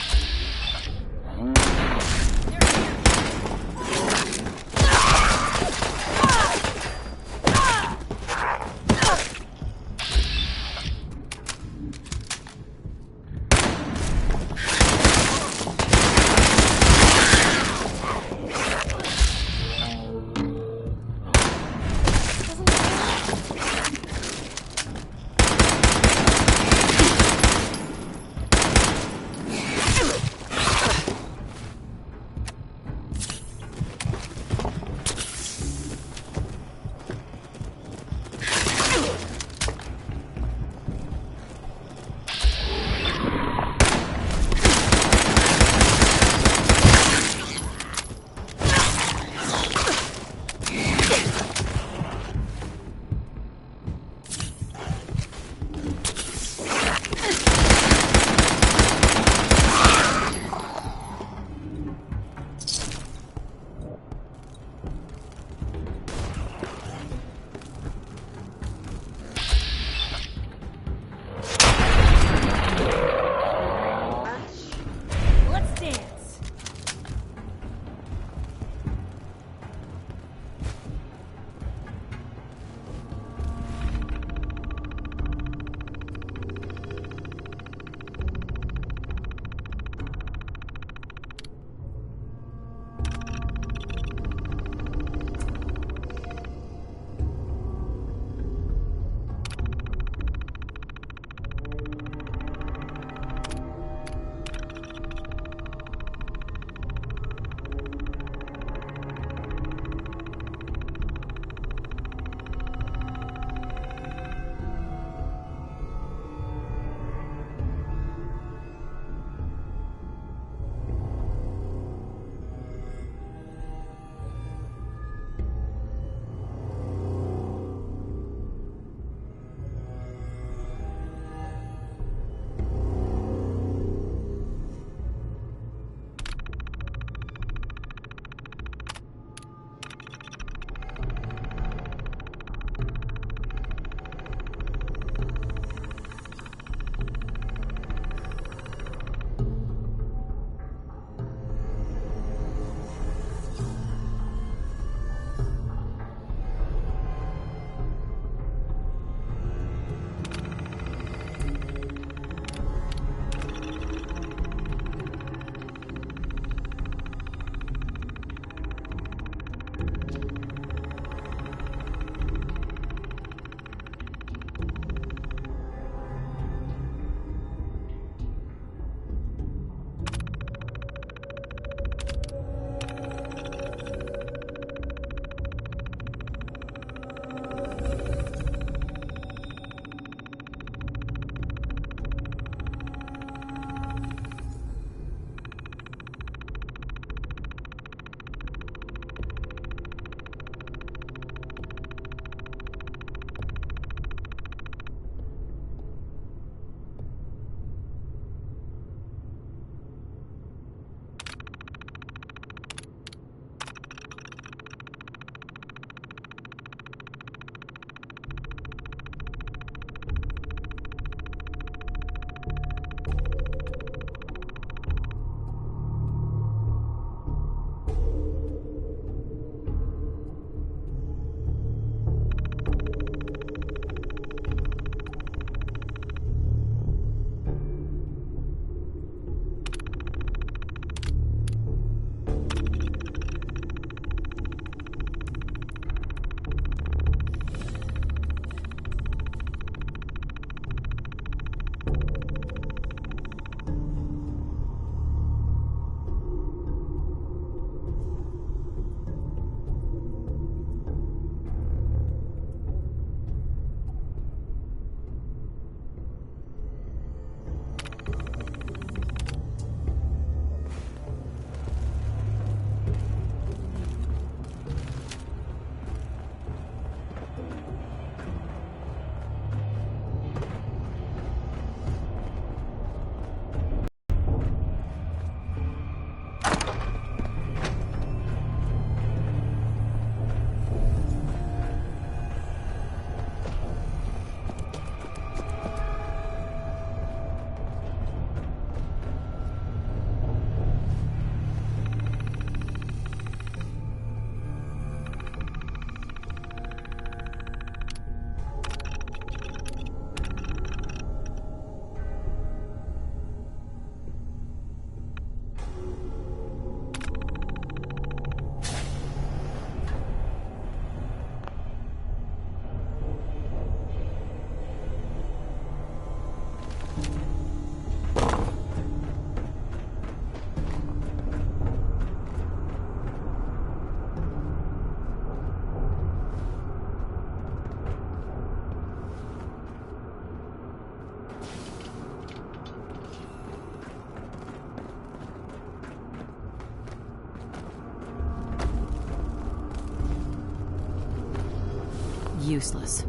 useless.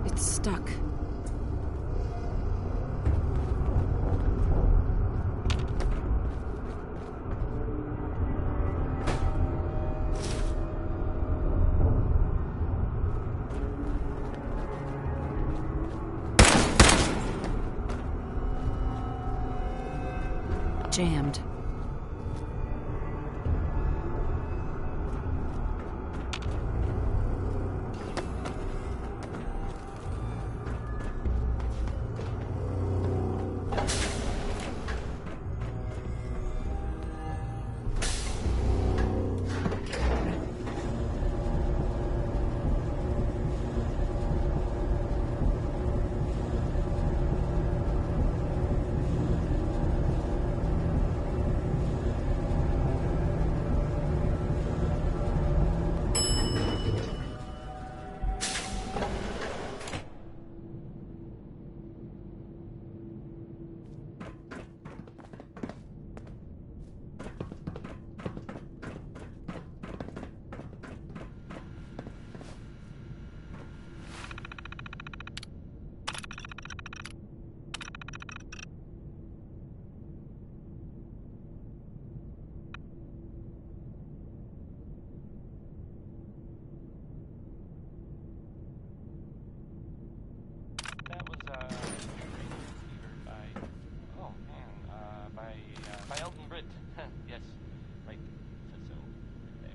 It's stuck. Jammed. By Elton Britt. Yes, right. So, there.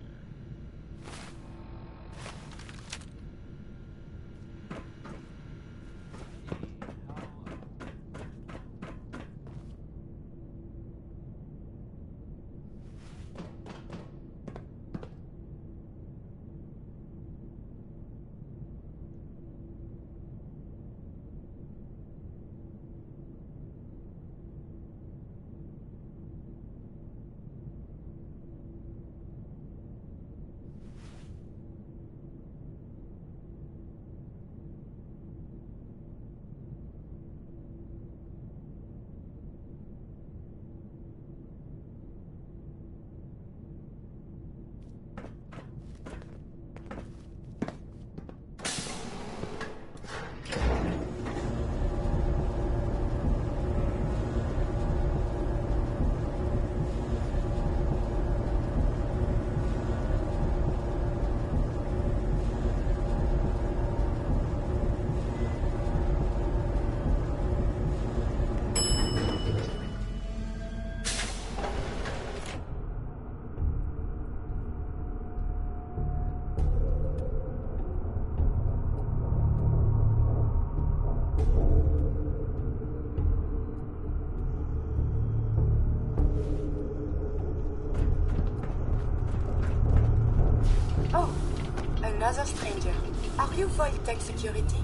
Another stranger. Are you Vault-Tec security?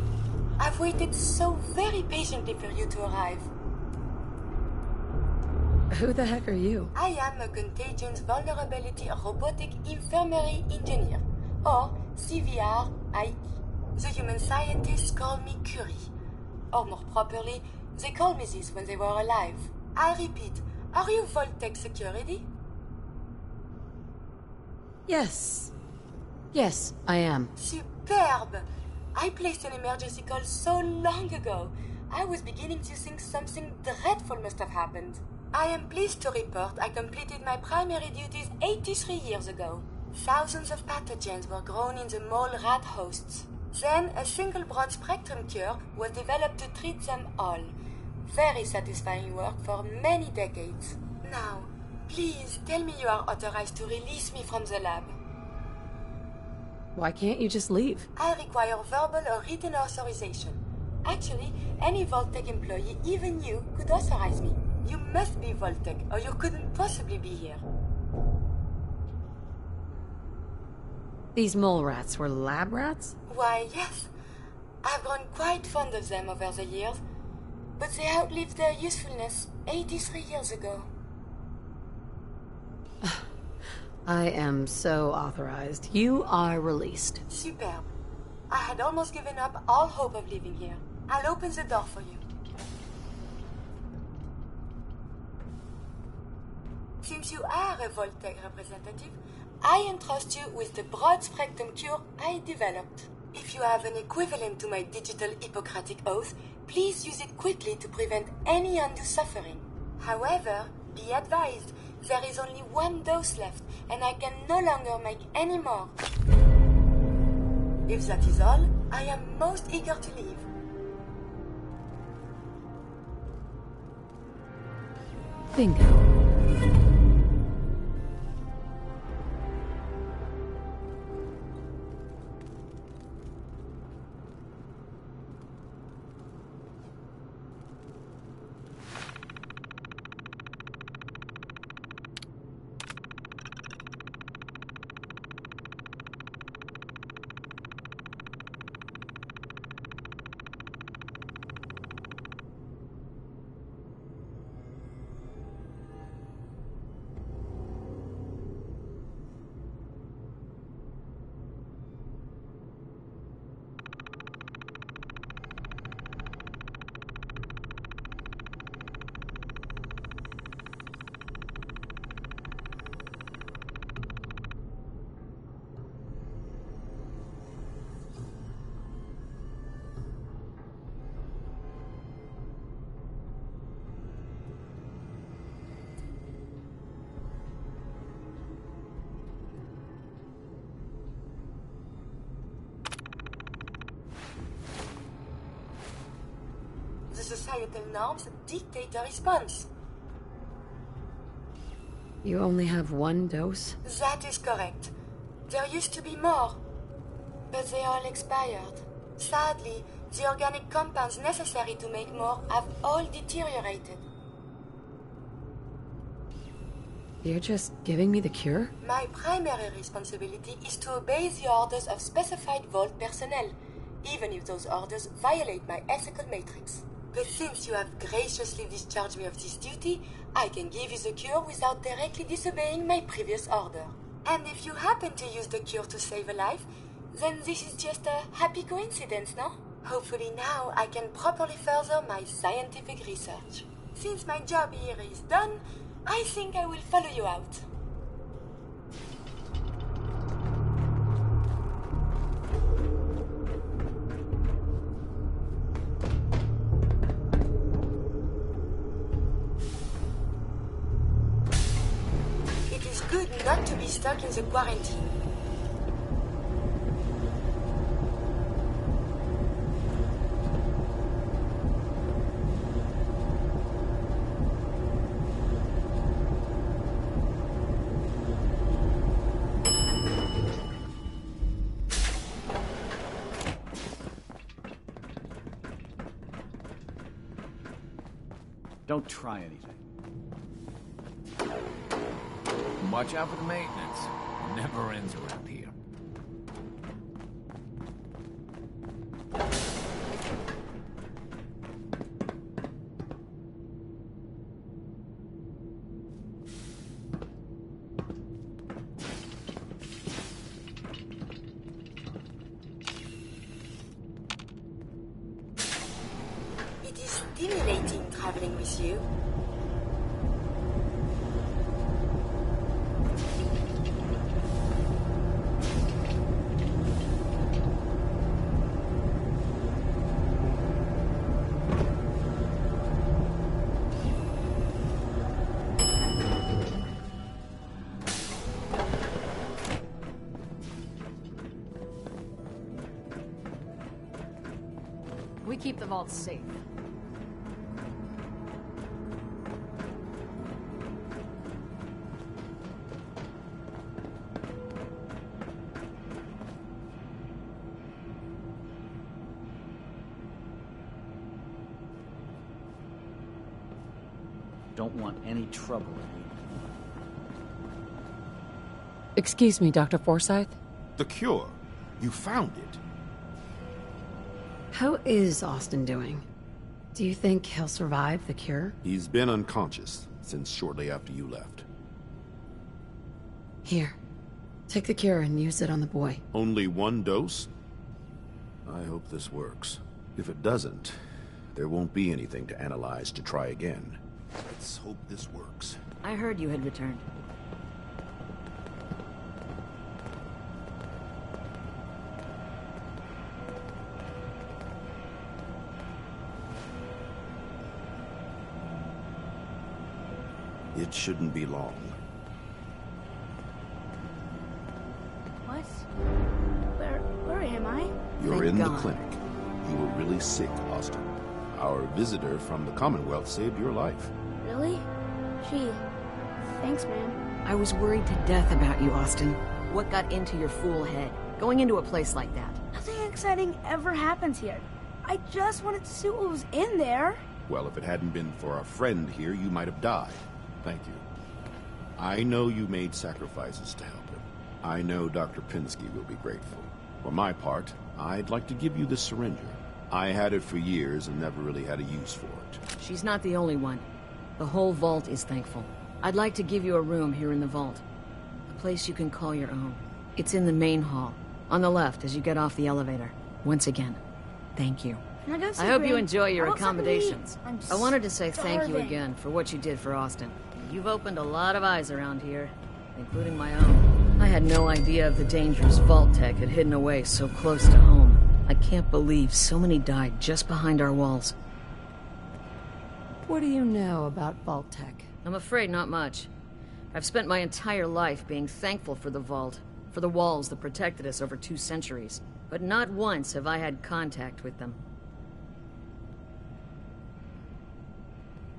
I've waited so very patiently for you to arrive. Who the heck are you? I am a Contagions Vulnerability Robotic Infirmary Engineer, or CVR-IE. The human scientists call me Curie. Or more properly, they called me this when they were alive. I repeat, are you Vault-Tec security? Yes. Yes, I am. Superb! I placed an emergency call so long ago. I was beginning to think something dreadful must have happened. I am pleased to report I completed my primary duties 83 years ago. Thousands of pathogens were grown in the mole rat hosts. Then a single broad-spectrum cure was developed to treat them all. Very satisfying work for many decades. Now, please tell me you are authorized to release me from the lab. Why can't you just leave? I require verbal or written authorization. Actually, any Vault-Tec employee, even you, could authorize me. You must be Vault-Tec, or you couldn't possibly be here. These mole rats were lab rats? Why, yes. I've grown quite fond of them over the years, but they outlived their usefulness 83 years ago. I am so authorized. You are released. Superb. I had almost given up all hope of leaving here. I'll open the door for you. Since you are a Vault-Tec representative, I entrust you with the broad-spectrum cure I developed. If you have an equivalent to my digital Hippocratic Oath, please use it quickly to prevent any undue suffering. However, be advised, there is only one dose left, and I can no longer make any more. If that is all, I am most eager to leave. Bingo. Societal norms dictate a response. You only have one dose? That is correct. There used to be more, but they all expired. Sadly, the organic compounds necessary to make more have all deteriorated. You're just giving me the cure? My primary responsibility is to obey the orders of specified Vault personnel, even if those orders violate my ethical matrix. But since you have graciously discharged me of this duty, I can give you the cure without directly disobeying my previous order. And if you happen to use the cure to save a life, then this is just a happy coincidence, no? Hopefully now I can properly further my scientific research. Since my job here is done, I think I will follow you out. Good not to be stuck in the quarantine. Don't try anything. Watch out for the maintenance. It never ends around here. It is stimulating traveling with you. We keep the vault safe. Don't want any trouble. Excuse me, Dr. Forsyth? The cure. You found it. How is Austin doing? Do you think he'll survive the cure? He's been unconscious since shortly after you left. Here. Take the cure and use it on the boy. Only one dose? I hope this works. If it doesn't, there won't be anything to analyze to try again. Let's hope this works. I heard you had returned. It shouldn't be long. What? Where am I? You're Thank in God. the clinic. You were really sick, Austin. Our visitor from the Commonwealth saved your life. Really? Gee, thanks, man. I was worried to death about you, Austin. What got into your fool head? Going into a place like that? Nothing exciting ever happens here. I just wanted to see what was in there. Well, if it hadn't been for our friend here, you might have died. Thank you. I know you made sacrifices to help him. I know Dr. Pinsky will be grateful. For my part, I'd like to give you this syringe. I had it for years and never really had a use for it. She's not the only one. The whole vault is thankful. I'd like to give you a room here in the vault. A place you can call your own. It's in the main hall. On the left as you get off the elevator. Once again, thank you. Can I go see I hope you Graham? enjoy your I want something to eat. accommodations. I'm I wanted to say thank you starving. again for what you did for Austin. You've opened a lot of eyes around here, including my own. I had no idea of the dangers Vault Tech had hidden away so close to home. I can't believe so many died just behind our walls. What do you know about Vault Tech? I'm afraid not much. I've spent my entire life being thankful for the Vault, for the walls that protected us over 2 centuries. But not once have I had contact with them.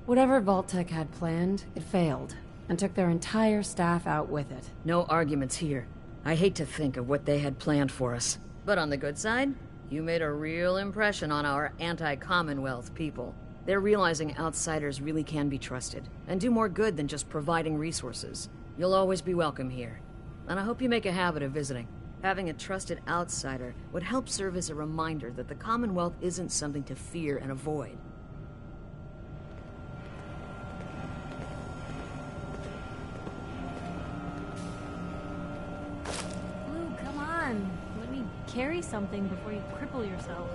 Whatever Vault Tech had planned, it failed, and took their entire staff out with it. No arguments here. I hate to think of what they had planned for us. But on the good side, you made a real impression on our anti-Commonwealth people. They're realizing outsiders really can be trusted, and do more good than just providing resources. You'll always be welcome here. And I hope you make a habit of visiting. Having a trusted outsider would help serve as a reminder that the Commonwealth isn't something to fear and avoid. Blue, come on. Let me carry something before you cripple yourself.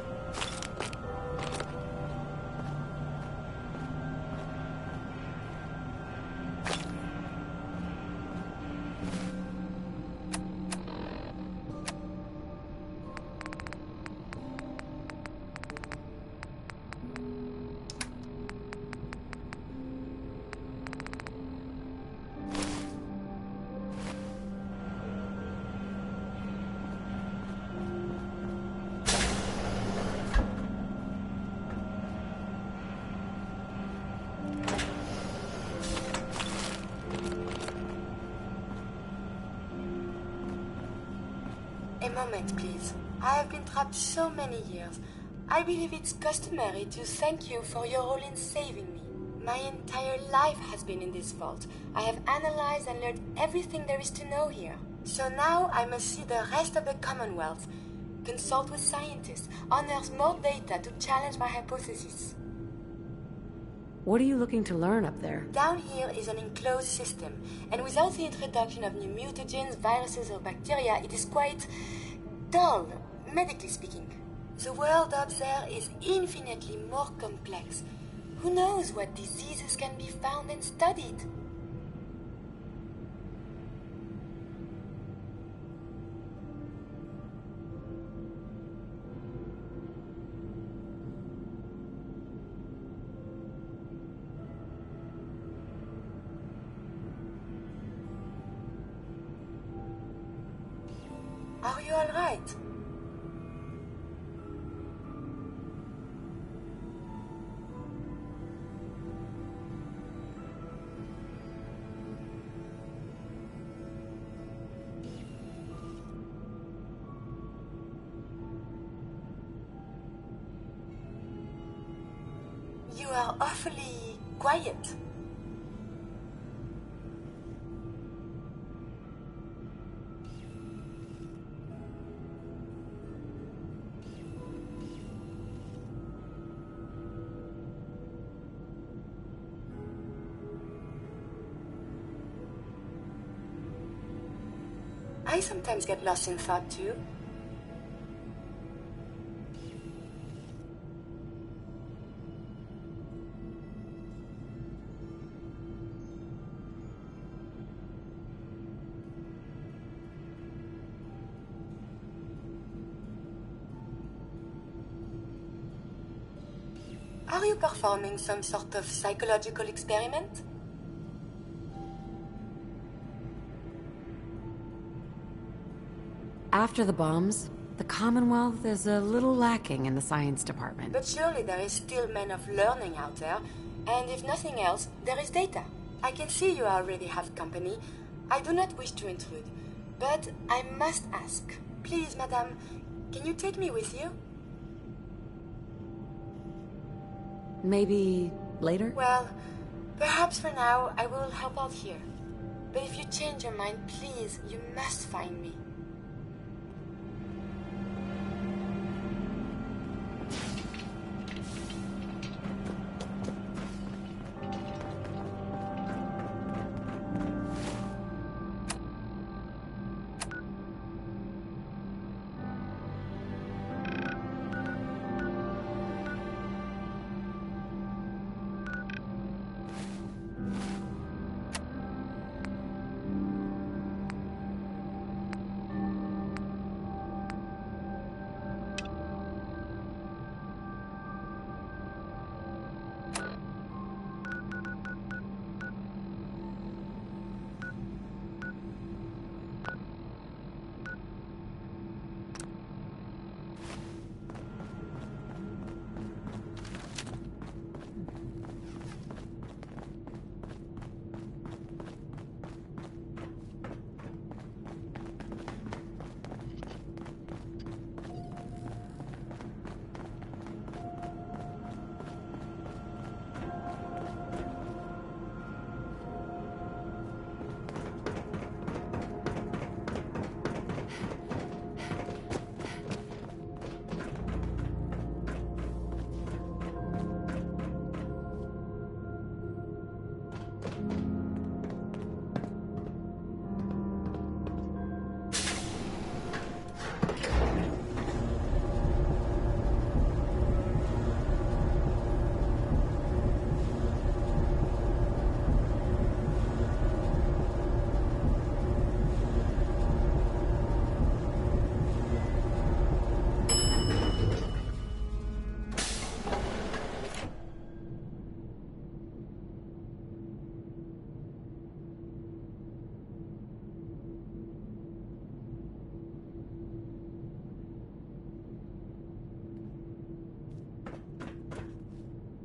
A moment, please. I have been trapped so many years. I believe it's customary to thank you for your role in saving me. My entire life has been in this vault. I have analyzed and learned everything there is to know here. So now I must see the rest of the Commonwealth, consult with scientists, unearth more data to challenge my hypothesis. What are you looking to learn up there? Down here is an enclosed system, and without the introduction of new mutagens, viruses, or bacteria, it is quite dull, medically speaking. The world up there is infinitely more complex. Who knows what diseases can be found and studied? Are you all right? You are awfully quiet. I sometimes get lost in thought too. Are you performing some sort of psychological experiment? After the bombs, the Commonwealth is a little lacking in the science department. But surely there is still men of learning out there, and if nothing else, there is data. I can see you already have company. I do not wish to intrude, but I must ask. Please, madame, can you take me with you? Maybe later? Well, perhaps for now I will help out here. But if you change your mind, please, you must find me.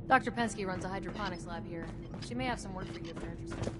Dr. Pensky runs a hydroponics lab here. She may have some work for you if you're interested.